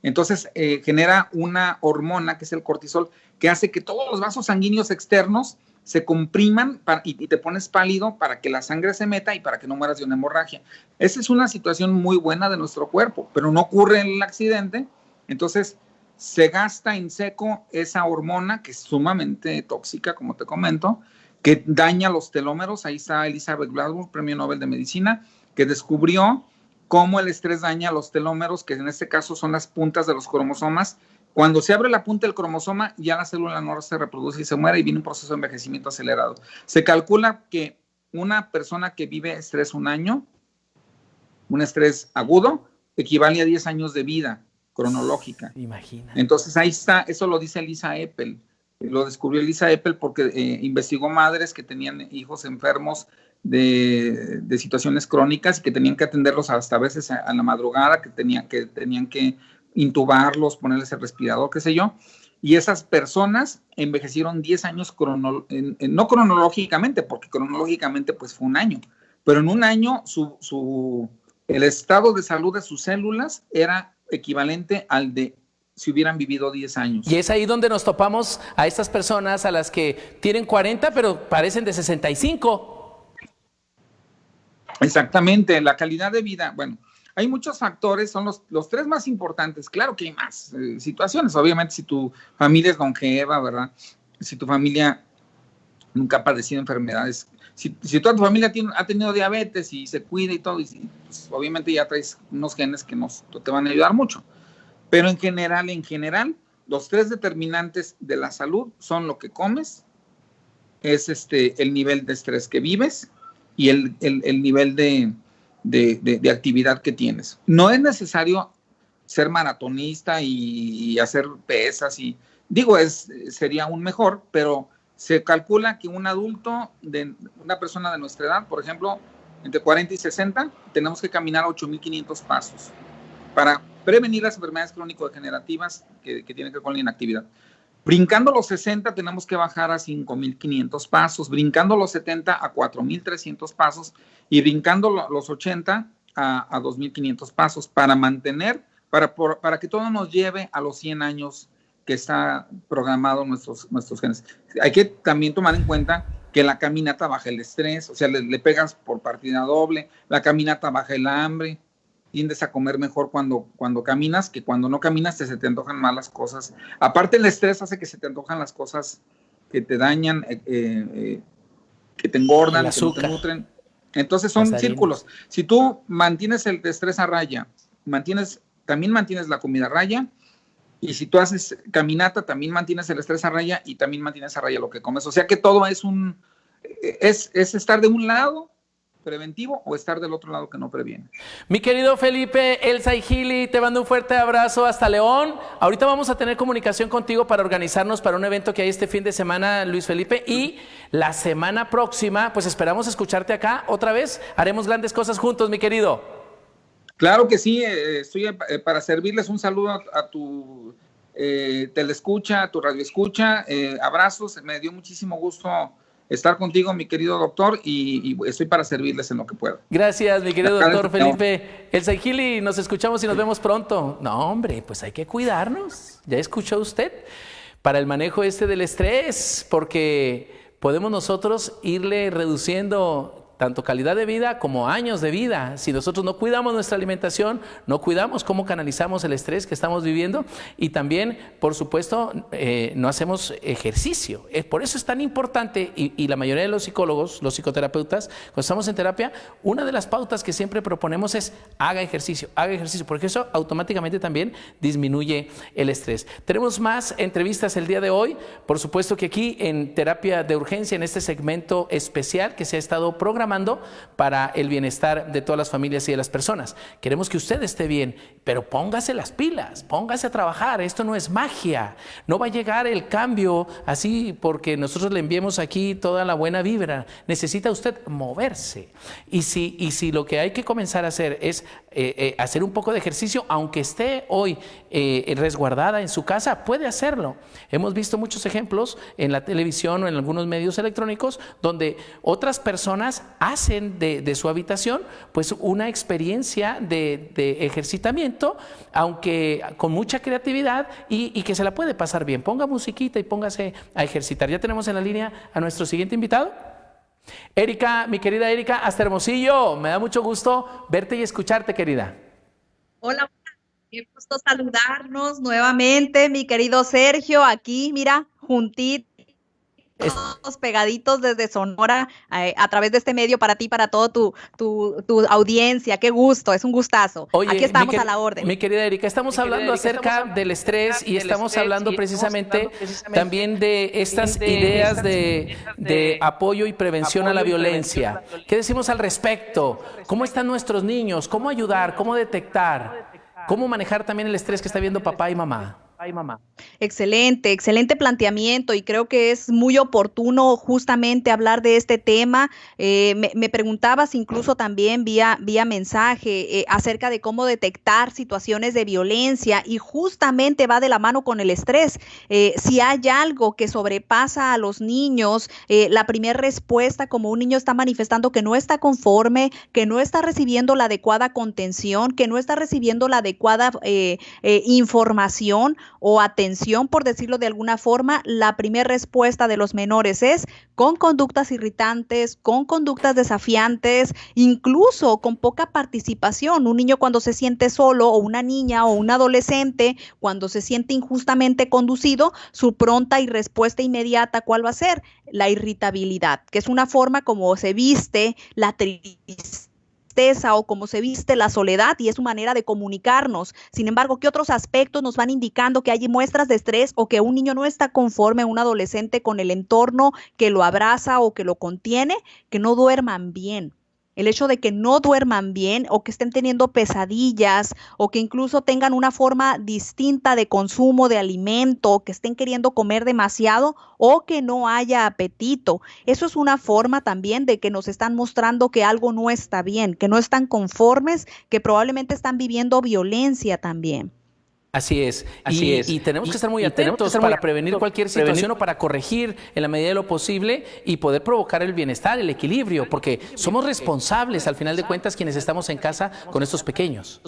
D: Entonces genera una hormona que es el cortisol, que hace que todos los vasos sanguíneos externos se compriman y te pones pálido para que la sangre se meta y para que no mueras de una hemorragia. Esa es una situación muy buena de nuestro cuerpo, pero no ocurre en el accidente. Entonces se gasta en seco esa hormona que es sumamente tóxica, como te comento, que daña los telómeros. Ahí está Elizabeth Gladwell, Premio Nobel de Medicina, que descubrió cómo el estrés daña los telómeros, que en este caso son las puntas de los cromosomas. Cuando se abre la punta del cromosoma, ya la célula no se reproduce y se muere y viene un proceso de envejecimiento acelerado. Se calcula que una persona que vive estrés 1 año, un estrés agudo, equivale a 10 años de vida cronológica.
B: Imagina.
D: Entonces ahí está, eso lo dice Lisa Eppel. Lo descubrió Lisa Eppel porque investigó madres que tenían hijos enfermos de situaciones crónicas y que tenían que atenderlos hasta a veces a la madrugada, que tenían que intubarlos, ponerles el respirador, qué sé yo. Y esas personas envejecieron 10 años, no cronológicamente, porque cronológicamente pues fue 1 año, pero en 1 año el estado de salud de sus células era equivalente al de si hubieran vivido 10 años.
B: Y es ahí donde nos topamos a estas personas a las que tienen 40 pero parecen de 65.
D: Exactamente, la calidad de vida, bueno, hay muchos factores, son los 3 más importantes. Claro que hay más situaciones, obviamente si tu familia es longeva, ¿verdad? Si tu familia nunca ha padecido enfermedades, si toda tu familia ha tenido diabetes y se cuida y todo, pues, obviamente ya traes unos genes que te van a ayudar mucho. Pero en general, los 3 determinantes de la salud son lo que comes, es el nivel de estrés que vives y el nivel de actividad que tienes. No es necesario ser maratonista y hacer pesas sería aún mejor, pero se calcula que un adulto, una persona de nuestra edad, por ejemplo, entre 40 y 60, tenemos que caminar 8,500 pasos para prevenir las enfermedades crónico-degenerativas que tienen que ver con la inactividad. Brincando los 60 tenemos que bajar a 5,500 pasos, brincando los 70 a 4,300 pasos y brincando los 80 a 2,500 pasos para que todo nos lleve a los 100 años que está programado nuestros genes. Hay que también tomar en cuenta que la caminata baja el estrés, o sea, le pegas por partida doble, la caminata baja el hambre, tiendes a comer mejor cuando caminas que cuando no caminas se te antojan más las cosas. Aparte el estrés hace que se te antojan las cosas que te dañan, que te engordan, que no te nutren. Entonces son círculos. Si tú mantienes el estrés a raya, también mantienes la comida a raya, y si tú haces caminata, también mantienes el estrés a raya y también mantienes a raya lo que comes. O sea que todo es estar de un lado preventivo o estar del otro lado que no previene.
B: Mi querido Felipe El Saigili, te mando un fuerte abrazo hasta León. Ahorita vamos a tener comunicación contigo para organizarnos para un evento que hay este fin de semana, Luis Felipe, y la semana próxima, pues esperamos escucharte acá otra vez. Haremos grandes cosas juntos, mi querido.
D: Claro que sí, estoy para servirles. Un saludo a tu teleescucha, a tu radioescucha, abrazos, me dio muchísimo gusto estar contigo, mi querido doctor, y estoy para servirles en lo que pueda.
B: Gracias, mi querido doctor Felipe El Saigili, nos escuchamos y nos vemos pronto. No, hombre, pues hay que cuidarnos, ya escuchó usted, para el manejo del estrés, porque podemos nosotros irle reduciendo tanto calidad de vida como años de vida. Si nosotros no cuidamos nuestra alimentación, no cuidamos cómo canalizamos el estrés que estamos viviendo y también, por supuesto, no hacemos ejercicio. Por eso es tan importante y la mayoría de los psicólogos, los psicoterapeutas, cuando estamos en terapia, una de las pautas que siempre proponemos es haga ejercicio, porque eso automáticamente también disminuye el estrés. Tenemos más entrevistas el día de hoy, por supuesto que aquí en Terapia de Urgencia, en este segmento especial que se ha estado programando para el bienestar de todas las familias y de las personas. Queremos que usted esté bien, pero póngase las pilas, póngase a trabajar. Esto no es magia, no va a llegar el cambio así porque nosotros le enviemos aquí toda la buena vibra. Necesita usted moverse. Y si lo que hay que comenzar a hacer es hacer un poco de ejercicio, aunque esté hoy resguardada en su casa, puede hacerlo. Hemos visto muchos ejemplos en la televisión o en algunos medios electrónicos donde otras personas hacen de su habitación pues una experiencia de ejercitamiento, aunque con mucha creatividad y que se la puede pasar bien. Ponga musiquita y póngase a ejercitar. Ya tenemos en la línea a nuestro siguiente invitado. Erika, mi querida Erika, hasta Hermosillo. Me da mucho gusto verte y escucharte, querida.
E: Hola, qué gusto saludarnos nuevamente, mi querido Sergio, aquí, mira, juntitos, pegaditos desde Sonora, a través de este medio para ti, para toda tu audiencia. Qué gusto, es un gustazo.
B: Oye,
E: aquí estamos a la orden.
B: Mi querida Erika, estamos hablando acerca del estrés y estamos hablando precisamente también de estas ideas de apoyo y prevención a la violencia. ¿Qué decimos al respecto? ¿Cómo están nuestros niños? ¿Cómo ayudar? ¿Cómo detectar? ¿Cómo manejar también el estrés que está viendo papá y mamá?
E: Excelente planteamiento y creo que es muy oportuno justamente hablar de este tema. Me preguntabas incluso también vía mensaje acerca de cómo detectar situaciones de violencia y justamente va de la mano con el estrés. Si hay algo que sobrepasa a los niños, la primera respuesta, como un niño está manifestando que no está conforme, que no está recibiendo la adecuada contención, que no está recibiendo la adecuada información o atención, por decirlo de alguna forma, la primera respuesta de los menores es con conductas irritantes, con conductas desafiantes, incluso con poca participación. Un niño cuando se siente solo, o una niña o un adolescente, cuando se siente injustamente conducido, su pronta y respuesta inmediata, ¿cuál va a ser? La irritabilidad, que es una forma como se viste la tristeza o cómo se viste la soledad y es su manera de comunicarnos. Sin embargo, ¿qué otros aspectos nos van indicando que hay muestras de estrés o que un niño no está conforme, un adolescente, con el entorno que lo abraza o que lo contiene? Que no duerman bien. El hecho de que no duerman bien o que estén teniendo pesadillas o que incluso tengan una forma distinta de consumo de alimento, que estén queriendo comer demasiado o que no haya apetito. Eso es una forma también de que nos están mostrando que algo no está bien, que no están conformes, que probablemente están viviendo violencia también.
B: Así es. Y tenemos que estar muy atentos para prevenir cualquier situación o para corregir en la medida de lo posible y poder provocar el bienestar, el equilibrio, porque somos responsables al final de cuentas quienes estamos en casa con estos pequeños.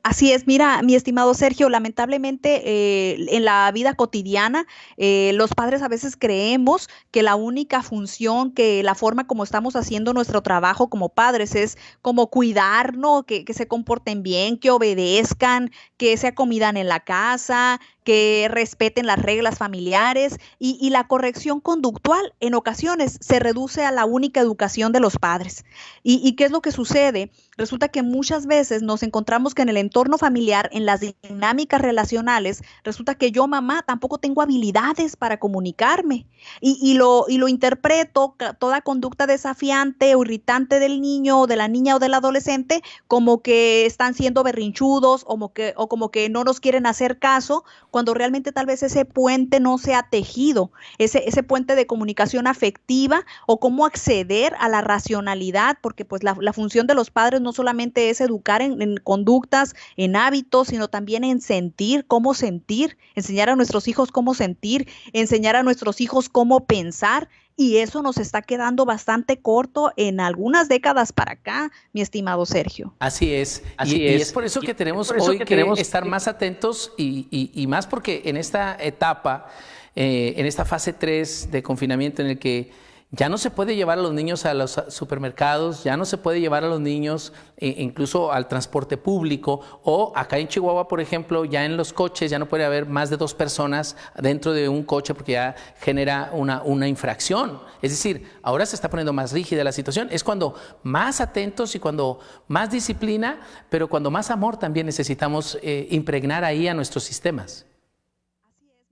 E: Así es, mira, mi estimado Sergio, lamentablemente en la vida cotidiana los padres a veces creemos que la única función, que la forma como estamos haciendo nuestro trabajo como padres es como cuidarnos, que se comporten bien, que obedezcan, que se acomidan en la casa, que respeten las reglas familiares y la corrección conductual en ocasiones se reduce a la única educación de los padres. ¿Y qué es lo que sucede? Resulta que muchas veces nos encontramos que en el entorno familiar, en las dinámicas relacionales, resulta que yo, mamá, tampoco tengo habilidades para comunicarme y lo interpreto, toda conducta desafiante o irritante del niño o de la niña o del adolescente, como que están siendo berrinchudos o como que no nos quieren hacer caso, cuando realmente tal vez ese puente no se ha tejido, ese puente de comunicación afectiva o cómo acceder a la racionalidad, porque pues la función de los padres no solamente es educar en conductas, en hábitos, sino también en sentir, cómo sentir, enseñar a nuestros hijos cómo sentir, enseñar a nuestros hijos cómo pensar. Y eso nos está quedando bastante corto en algunas décadas para acá, mi estimado Sergio.
B: Así es. Y es por eso que tenemos hoy que estar más atentos y más porque en esta etapa, en esta fase 3 de confinamiento en el que Ya no se puede llevar a los niños a los supermercados, ya no se puede llevar a los niños incluso al transporte público, o acá en Chihuahua, por ejemplo, ya en los coches ya no puede haber más de 2 personas dentro de un coche porque ya genera una infracción. Es decir, ahora se está poniendo más rígida la situación. Es cuando más atentos y cuando más disciplina, pero cuando más amor también necesitamos impregnar ahí a nuestros sistemas.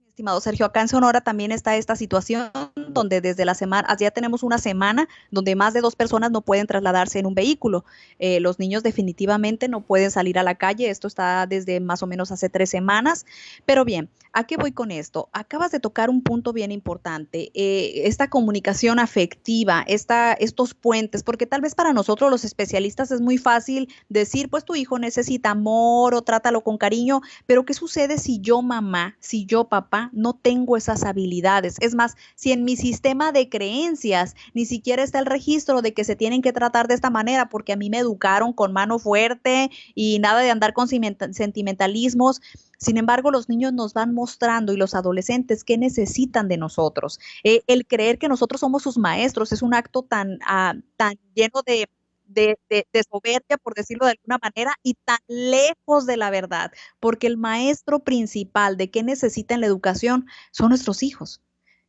E: Estimado Sergio, acá en Sonora también está esta situación donde desde la semana, ya tenemos una semana donde más de 2 personas no pueden trasladarse en un vehículo. Los niños definitivamente no pueden salir a la calle. Esto está desde más o menos hace 3 semanas. Pero bien, ¿a qué voy con esto? Acabas de tocar un punto bien importante. Esta comunicación afectiva, estos puentes, porque tal vez para nosotros los especialistas es muy fácil decir, pues tu hijo necesita amor o trátalo con cariño, pero ¿qué sucede si yo mamá, si yo papá no tengo esas habilidades? Es más, si en mi sistema de creencias ni siquiera está el registro de que se tienen que tratar de esta manera, porque a mí me educaron con mano fuerte y nada de andar con sentimentalismos. Sin embargo, los niños nos van mostrando, y los adolescentes, qué necesitan de nosotros. El creer que nosotros somos sus maestros es un acto tan lleno de soberbia, por decirlo de alguna manera, y tan lejos de la verdad, porque el maestro principal de qué necesitan la educación son nuestros hijos.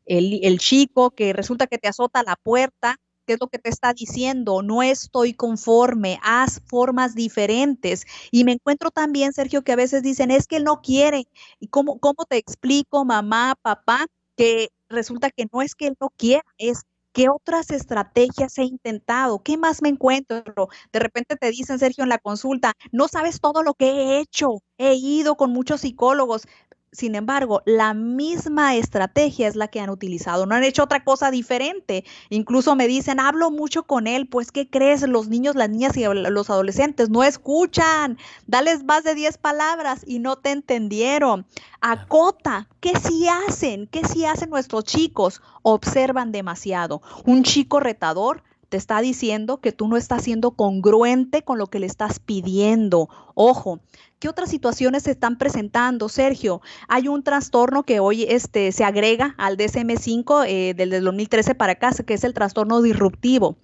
E: El chico que resulta que te azota la puerta, ¿qué es lo que te está diciendo? No estoy conforme, haz formas diferentes. Y me encuentro también, Sergio, que a veces dicen, es que él no quiere. ¿Y cómo te explico, mamá, papá, que resulta que no es que él no quiera, es qué otras estrategias he intentado? ¿Qué más me encuentro? De repente te dicen, Sergio, en la consulta, no sabes todo lo que he hecho, he ido con muchos psicólogos. Sin embargo, la misma estrategia es la que han utilizado, no han hecho otra cosa diferente. Incluso me dicen, hablo mucho con él. Pues, ¿qué crees? Los niños, las niñas y los adolescentes no escuchan. Dales más de 10 palabras y no te entendieron. Acota, ¿qué sí hacen? ¿Qué sí hacen nuestros chicos? Observan demasiado. Un chico retador te está diciendo que tú no estás siendo congruente con lo que le estás pidiendo. Ojo, ¿qué otras situaciones se están presentando, Sergio? Hay un trastorno que hoy se agrega al DSM-5 del 2013 para acá, que es el trastorno disruptivo,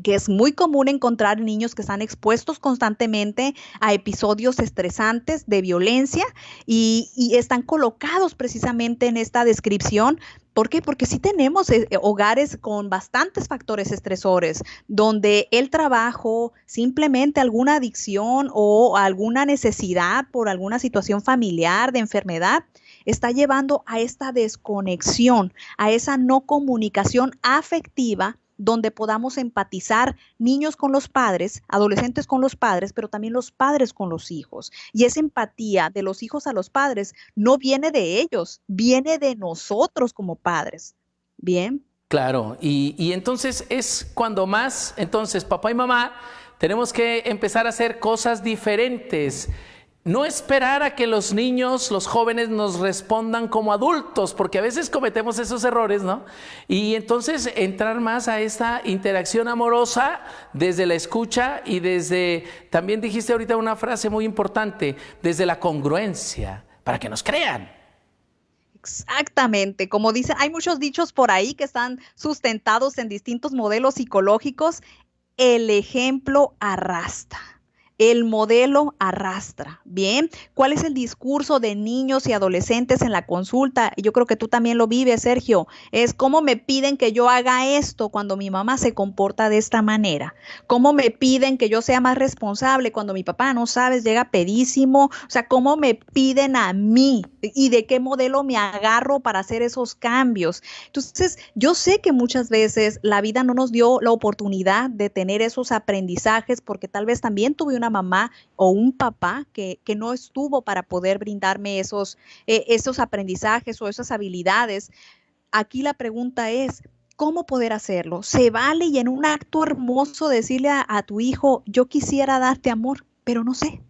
E: que es muy común encontrar niños que están expuestos constantemente a episodios estresantes de violencia y están colocados precisamente en esta descripción. ¿Por qué? Porque sí tenemos hogares con bastantes factores estresores, donde el trabajo, simplemente alguna adicción o alguna necesidad por alguna situación familiar, de enfermedad, está llevando a esta desconexión, a esa no comunicación afectiva, donde podamos empatizar niños con los padres, adolescentes con los padres, pero también los padres con los hijos. Y esa empatía de los hijos a los padres no viene de ellos, viene de nosotros como padres. ¿Bien?
B: Claro, y entonces es cuando más, entonces papá y mamá tenemos que empezar a hacer cosas diferentes. No esperar a que los niños, los jóvenes nos respondan como adultos, porque a veces cometemos esos errores, ¿no? Y entonces entrar más a esta interacción amorosa desde la escucha y desde, también dijiste ahorita una frase muy importante, desde la congruencia, para que nos crean.
E: Exactamente, como dicen, hay muchos dichos por ahí que están sustentados en distintos modelos psicológicos. El ejemplo arrastra. El modelo arrastra. Bien, ¿cuál es el discurso de niños y adolescentes en la consulta? Yo creo que tú también lo vives, Sergio. Es cómo me piden que yo haga esto cuando mi mamá se comporta de esta manera. Cómo me piden que yo sea más responsable cuando mi papá, no sabes, llega pedísimo. O sea, cómo me piden a mí y de qué modelo me agarro para hacer esos cambios. Entonces, yo sé que muchas veces la vida no nos dio la oportunidad de tener esos aprendizajes porque tal vez también tuve una mamá o un papá que no estuvo para poder brindarme esos aprendizajes o esas habilidades. Aquí la pregunta es, ¿cómo poder hacerlo? Se vale y en un acto hermoso decirle a tu hijo, yo quisiera darte amor, pero no sé.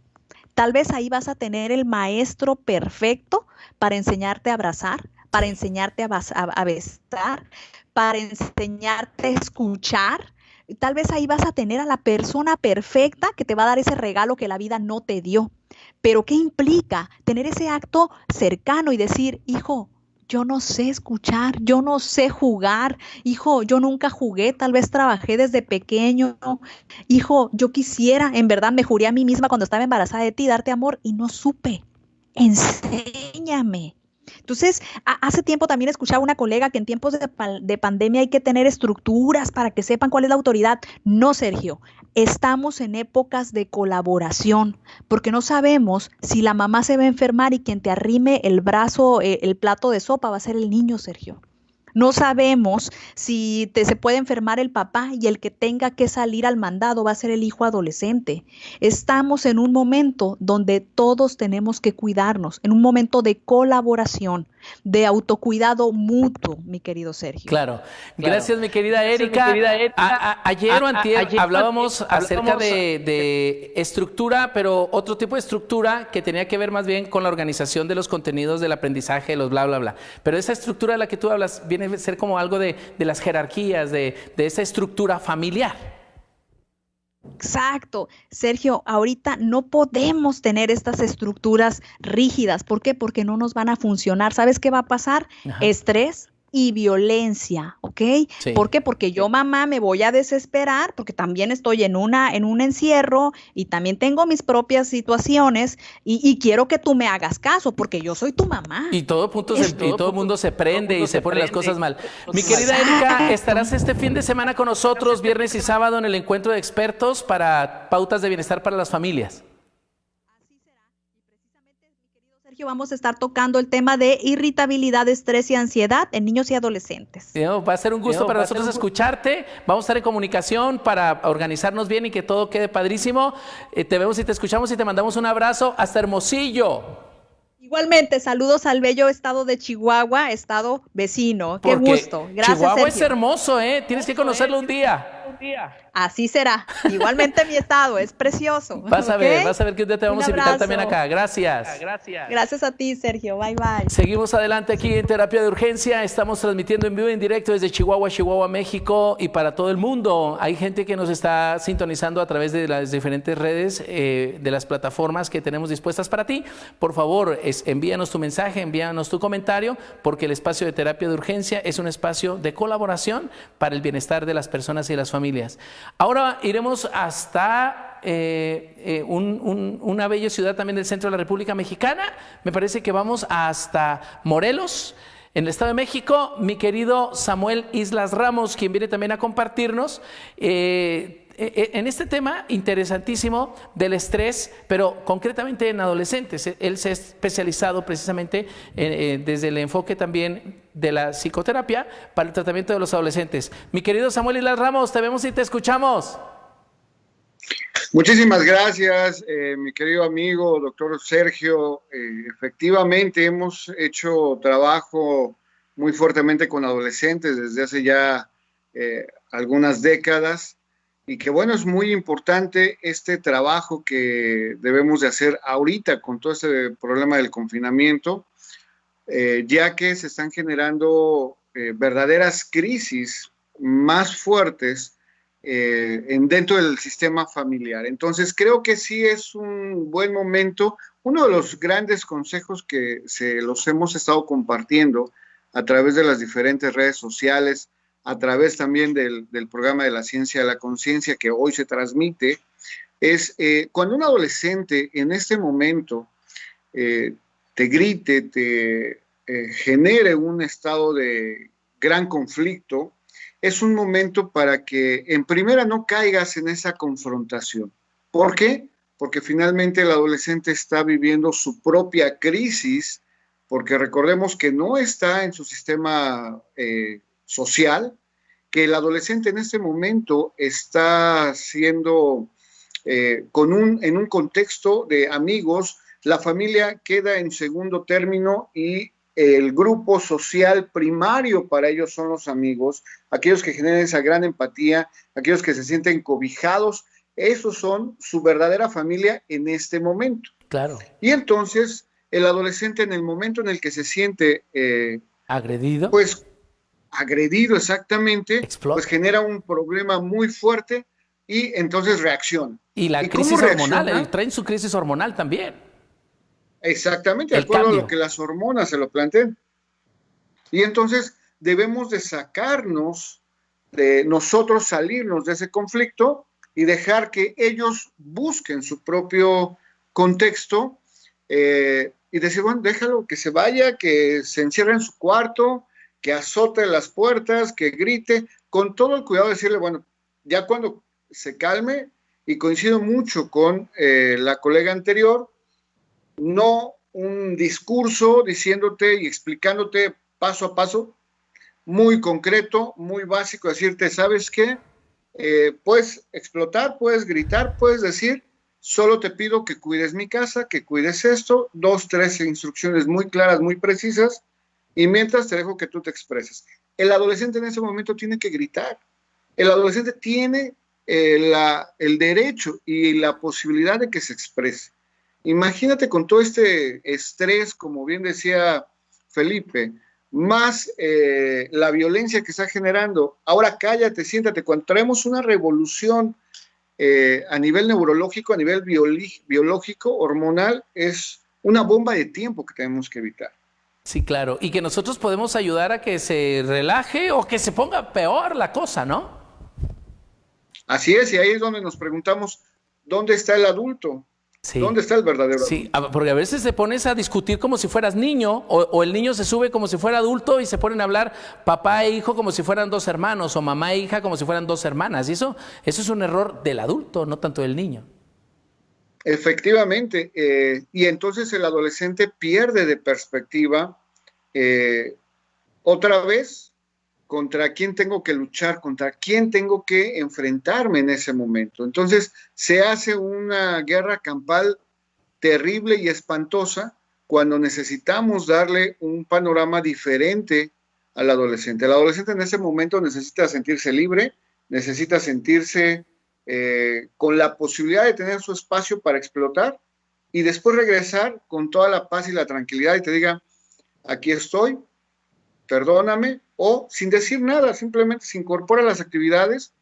E: Tal vez ahí vas a tener el maestro perfecto para enseñarte a abrazar, para enseñarte a besar, para enseñarte a escuchar. Tal vez ahí vas a tener a la persona perfecta que te va a dar ese regalo que la vida no te dio. Pero ¿qué implica tener ese acto cercano y decir, hijo, yo no sé escuchar, yo no sé jugar. Hijo, yo nunca jugué, tal vez trabajé desde pequeño. Hijo, yo quisiera, en verdad me juré a mí misma cuando estaba embarazada de ti, darte amor y no supe. Enséñame. Entonces, hace tiempo también escuchaba una colega que en tiempos de pandemia hay que tener estructuras para que sepan cuál es la autoridad. No, Sergio, estamos en épocas de colaboración, porque no sabemos si la mamá se va a enfermar y quien te arrime el brazo, el plato de sopa va a ser el niño, Sergio. No sabemos si se puede enfermar el papá y el que tenga que salir al mandado va a ser el hijo adolescente. Estamos en un momento donde todos tenemos que cuidarnos, en un momento de colaboración, de autocuidado mutuo, mi querido Sergio.
B: Claro. Gracias, mi querida Erika. Ayer o antier hablábamos acerca de estructura, pero otro tipo de estructura que tenía que ver más bien con la organización de los contenidos del aprendizaje, los bla, bla, bla. Pero esa estructura de la que tú hablas viene a ser como algo de las jerarquías, de esa estructura familiar.
E: Exacto. Sergio, ahorita no podemos tener estas estructuras rígidas. ¿Por qué? Porque no nos van a funcionar. ¿Sabes qué va a pasar? Ajá. Estrés y violencia, ¿ok? Sí. ¿Por qué? Porque yo, mamá, me voy a desesperar porque también estoy en un encierro y también tengo mis propias situaciones y quiero que tú me hagas caso porque yo soy tu mamá.
B: Y todo el mundo se prende y se pone las cosas mal. Mi querida Erika, estarás este fin de semana con nosotros, viernes y sábado, en el encuentro de expertos para pautas de bienestar para las familias.
E: Vamos a estar tocando el tema de irritabilidad, estrés y ansiedad en niños y adolescentes.
B: Va a ser un gusto para nosotros escucharte. Vamos a estar en comunicación para organizarnos bien y que todo quede padrísimo. Te vemos y te escuchamos y te mandamos un abrazo hasta Hermosillo.
E: Igualmente, saludos al bello estado de Chihuahua, estado vecino. Qué gusto. Gracias,
B: Chihuahua,
E: Sergio.
B: Es hermoso, ¿eh? Tienes que conocerlo un día.
E: Así será. Igualmente mi estado, es precioso.
B: Vas a ver que un día te vamos a invitar también acá. Gracias.
E: Gracias a ti, Sergio. Bye, bye.
B: Seguimos adelante aquí en Terapia de Urgencia. Estamos transmitiendo en vivo y en directo desde Chihuahua, México y para todo el mundo. Hay gente que nos está sintonizando a través de las diferentes redes, de las plataformas que tenemos dispuestas para ti. Por favor, envíanos tu mensaje, envíanos tu comentario, porque el espacio de Terapia de Urgencia es un espacio de colaboración para el bienestar de las personas y las familias. Ahora iremos hasta una bella ciudad también del centro de la República Mexicana. Me parece que vamos hasta Morelos, en el Estado de México. Mi querido Samuel Islas Ramos, quien viene también a compartirnos en este tema interesantísimo del estrés, pero concretamente en adolescentes. Él se ha especializado precisamente desde el enfoque también de la psicoterapia para el tratamiento de los adolescentes. Mi querido Samuel Islas Ramos, te vemos y te escuchamos.
F: Muchísimas gracias, mi querido amigo, doctor Sergio. Efectivamente, hemos hecho trabajo muy fuertemente con adolescentes desde hace ya algunas décadas. Y que bueno, es muy importante este trabajo que debemos de hacer ahorita con todo este problema del confinamiento, ya que se están generando verdaderas crisis más fuertes dentro del sistema familiar. Entonces creo que sí es un buen momento. Uno de los grandes consejos que los hemos estado compartiendo a través de las diferentes redes sociales, a través también del programa de la ciencia de la conciencia que hoy se transmite, es cuando un adolescente en este momento te grite, te genere un estado de gran conflicto, es un momento para que en primera no caigas en esa confrontación. ¿Por qué? Porque finalmente el adolescente está viviendo su propia crisis, porque recordemos que no está en su sistema social, que el adolescente en este momento está siendo en un contexto de amigos, la familia queda en segundo término y el grupo social primario para ellos son los amigos, aquellos que generan esa gran empatía, aquellos que se sienten cobijados, esos son su verdadera familia en este momento.
B: Claro.
F: Y entonces el adolescente en el momento en el que se siente
B: agredido,
F: pues agredido exactamente,
B: explota,
F: pues genera un problema muy fuerte y entonces reacciona.
B: Y la crisis hormonal, traen su crisis hormonal también.
F: Exactamente, de acuerdo a lo que las hormonas se lo plantean. Y entonces debemos de sacarnos, de nosotros salirnos de ese conflicto y dejar que ellos busquen su propio contexto y decir, bueno, déjalo que se vaya, que se encierre en su cuarto, que azote las puertas, que grite, con todo el cuidado de decirle, bueno, ya cuando se calme, y coincido mucho con la colega anterior, no un discurso diciéndote y explicándote paso a paso, muy concreto, muy básico, decirte, ¿sabes qué? Puedes explotar, puedes gritar, puedes decir, solo te pido que cuides mi casa, que cuides esto, 2, 3 instrucciones muy claras, muy precisas, y mientras te dejo que tú te expreses. El adolescente en ese momento tiene que gritar. El adolescente tiene el derecho y la posibilidad de que se exprese. Imagínate con todo este estrés, como bien decía Felipe, más la violencia que está generando. Ahora cállate, siéntate. Cuando traemos una revolución a nivel neurológico, a nivel biológico, hormonal, es una bomba de tiempo que tenemos que evitar.
B: Sí, claro. Y que nosotros podemos ayudar a que se relaje o que se ponga peor la cosa, ¿no?
F: Así es, y ahí es donde nos preguntamos, ¿dónde está el adulto?
B: Sí.
F: ¿Dónde está el verdadero adulto?
B: Sí, porque a veces te pones a discutir como si fueras niño, o el niño se sube como si fuera adulto y se ponen a hablar papá e hijo como si fueran 2 hermanos, o mamá e hija como si fueran 2 hermanas. Y eso es un error del adulto, no tanto del niño.
F: Efectivamente, y entonces el adolescente pierde de perspectiva otra vez contra quién tengo que luchar, contra quién tengo que enfrentarme en ese momento. Entonces se hace una guerra campal terrible y espantosa cuando necesitamos darle un panorama diferente al adolescente. El adolescente en ese momento necesita sentirse libre, necesita sentirse con la posibilidad de tener su espacio para explotar y después regresar con toda la paz y la tranquilidad y te diga, aquí estoy, perdóname, o sin decir nada, simplemente se incorpora a las actividades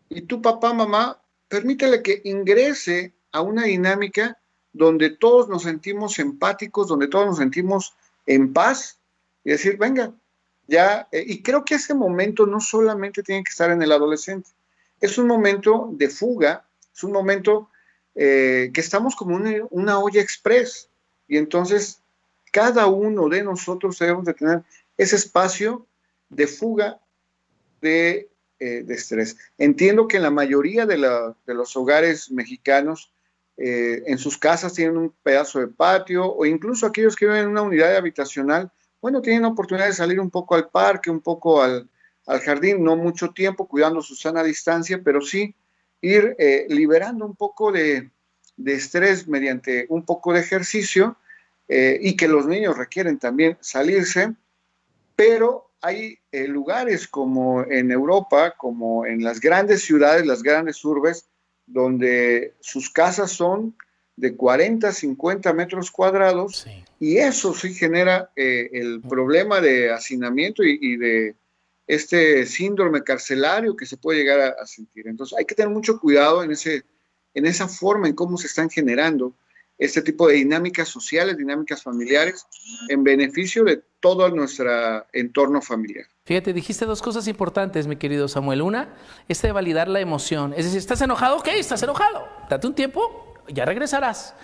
F: y tu papá, mamá, permítele que ingrese a una dinámica donde todos nos sentimos empáticos, donde todos nos sentimos en paz y decir, venga, ya, y creo que ese momento no solamente tiene que estar en el adolescente, es un momento de fuga, es un momento que estamos como una olla express y entonces cada uno de nosotros debemos de tener ese espacio de fuga de estrés. Entiendo que en la mayoría de los hogares mexicanos, en sus casas tienen un pedazo de patio o incluso aquellos que viven en una unidad habitacional, bueno, tienen la oportunidad de salir un poco al parque, un poco al jardín, no mucho tiempo, cuidando su sana distancia, pero sí ir liberando un poco de estrés mediante un poco de ejercicio y que los niños requieren también salirse, pero hay lugares como en Europa, como en las grandes ciudades, las grandes urbes, donde sus casas son de 40, 50 metros cuadrados, sí. Y eso sí genera el problema de hacinamiento y de este síndrome carcelario que se puede llegar a sentir. Entonces hay que tener mucho cuidado en esa forma en cómo se están generando este tipo de dinámicas sociales, dinámicas familiares, en beneficio de todo nuestro entorno familiar.
B: Fíjate, dijiste 2 cosas importantes, mi querido Samuel. Una, de validar la emoción. Es decir, ¿estás enojado? Ok, estás enojado. Date un tiempo, ya regresarás.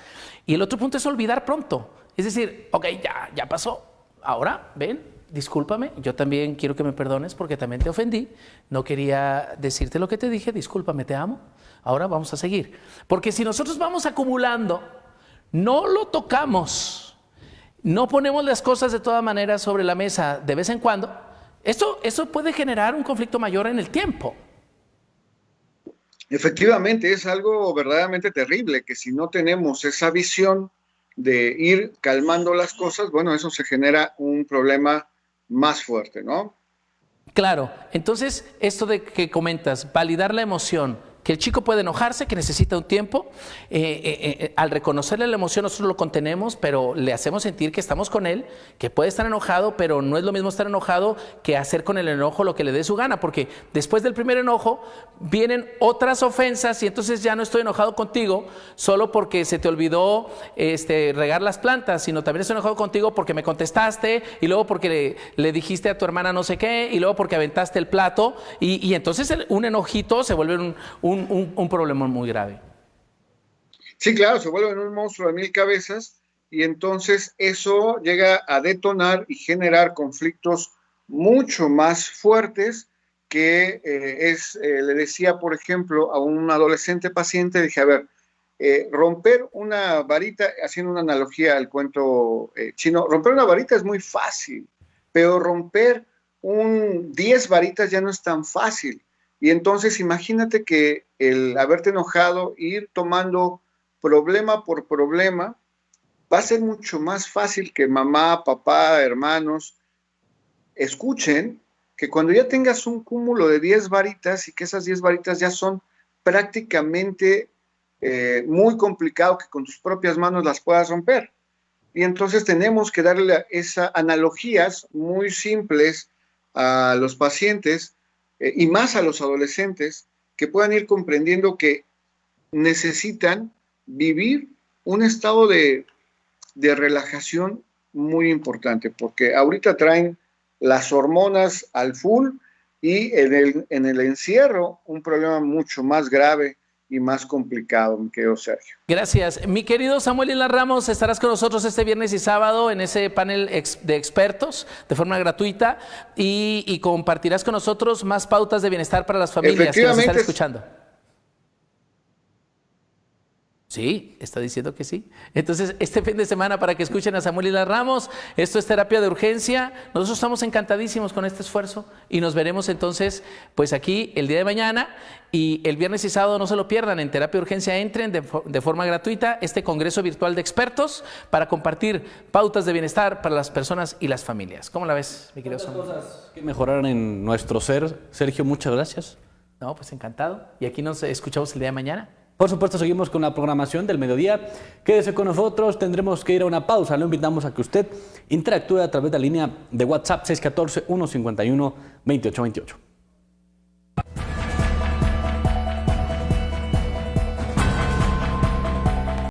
B: Y el otro punto es olvidar pronto. Es decir, ok, ya pasó. Ahora, ven, discúlpame. Yo también quiero que me perdones porque también te ofendí. No quería decirte lo que te dije. Discúlpame, te amo. Ahora vamos a seguir. Porque si nosotros vamos acumulando, no lo tocamos, no ponemos las cosas de toda manera sobre la mesa de vez en cuando, eso puede generar un conflicto mayor en el tiempo.
F: Efectivamente, es algo verdaderamente terrible, que si no tenemos esa visión de ir calmando las cosas, bueno, eso se genera un problema más fuerte, ¿no?
B: Claro, entonces esto de que comentas, validar la emoción, que el chico puede enojarse, que necesita un tiempo. Al reconocerle la emoción, nosotros lo contenemos, pero le hacemos sentir que estamos con él, que puede estar enojado, pero no es lo mismo estar enojado que hacer con el enojo lo que le dé su gana, porque después del primer enojo vienen otras ofensas y entonces ya no estoy enojado contigo solo porque se te olvidó regar las plantas, sino también estoy enojado contigo porque me contestaste y luego porque le dijiste a tu hermana no sé qué y luego porque aventaste el plato y entonces un enojito se vuelve un problema muy grave.
F: Sí, claro, se vuelve un monstruo de 1000 cabezas y entonces eso llega a detonar y generar conflictos mucho más fuertes que le decía, por ejemplo, a un adolescente paciente, dije, a ver, romper una varita, haciendo una analogía al cuento chino, romper una varita es muy fácil, pero romper 10 varitas ya no es tan fácil. Y entonces imagínate que el haberte enojado, ir tomando problema por problema, va a ser mucho más fácil que mamá, papá, hermanos escuchen que cuando ya tengas un cúmulo de 10 varitas y que esas 10 varitas ya son prácticamente muy complicado que con tus propias manos las puedas romper. Y entonces tenemos que darle esas analogías muy simples a los pacientes y más a los adolescentes que puedan ir comprendiendo que necesitan vivir un estado de relajación muy importante, porque ahorita traen las hormonas al full y en el encierro un problema mucho más grave y más complicado, mi querido Sergio.
B: Gracias. Mi querido Samuel Isla Ramos, estarás con nosotros este viernes y sábado en ese panel de expertos de forma gratuita y compartirás con nosotros más pautas de bienestar para las familias que nos están escuchando. Sí, está diciendo que sí. Entonces, este fin de semana para que escuchen a Samuel Isla Ramos, esto es Terapia de Urgencia. Nosotros estamos encantadísimos con este esfuerzo y nos veremos entonces pues aquí el día de mañana y el viernes y sábado no se lo pierdan. En Terapia de Urgencia entren de forma gratuita este congreso virtual de expertos para compartir pautas de bienestar para las personas y las familias. ¿Cómo la ves, mi querido Samuel?
A: Cosas que mejoraron en nuestro ser. Sergio, muchas gracias.
B: No, pues encantado. Y aquí nos escuchamos el día de mañana.
A: Por supuesto, seguimos con la programación del mediodía. Quédese con nosotros, tendremos que ir a una pausa. Le invitamos a que usted interactúe a través de la línea de WhatsApp 614-151-2828.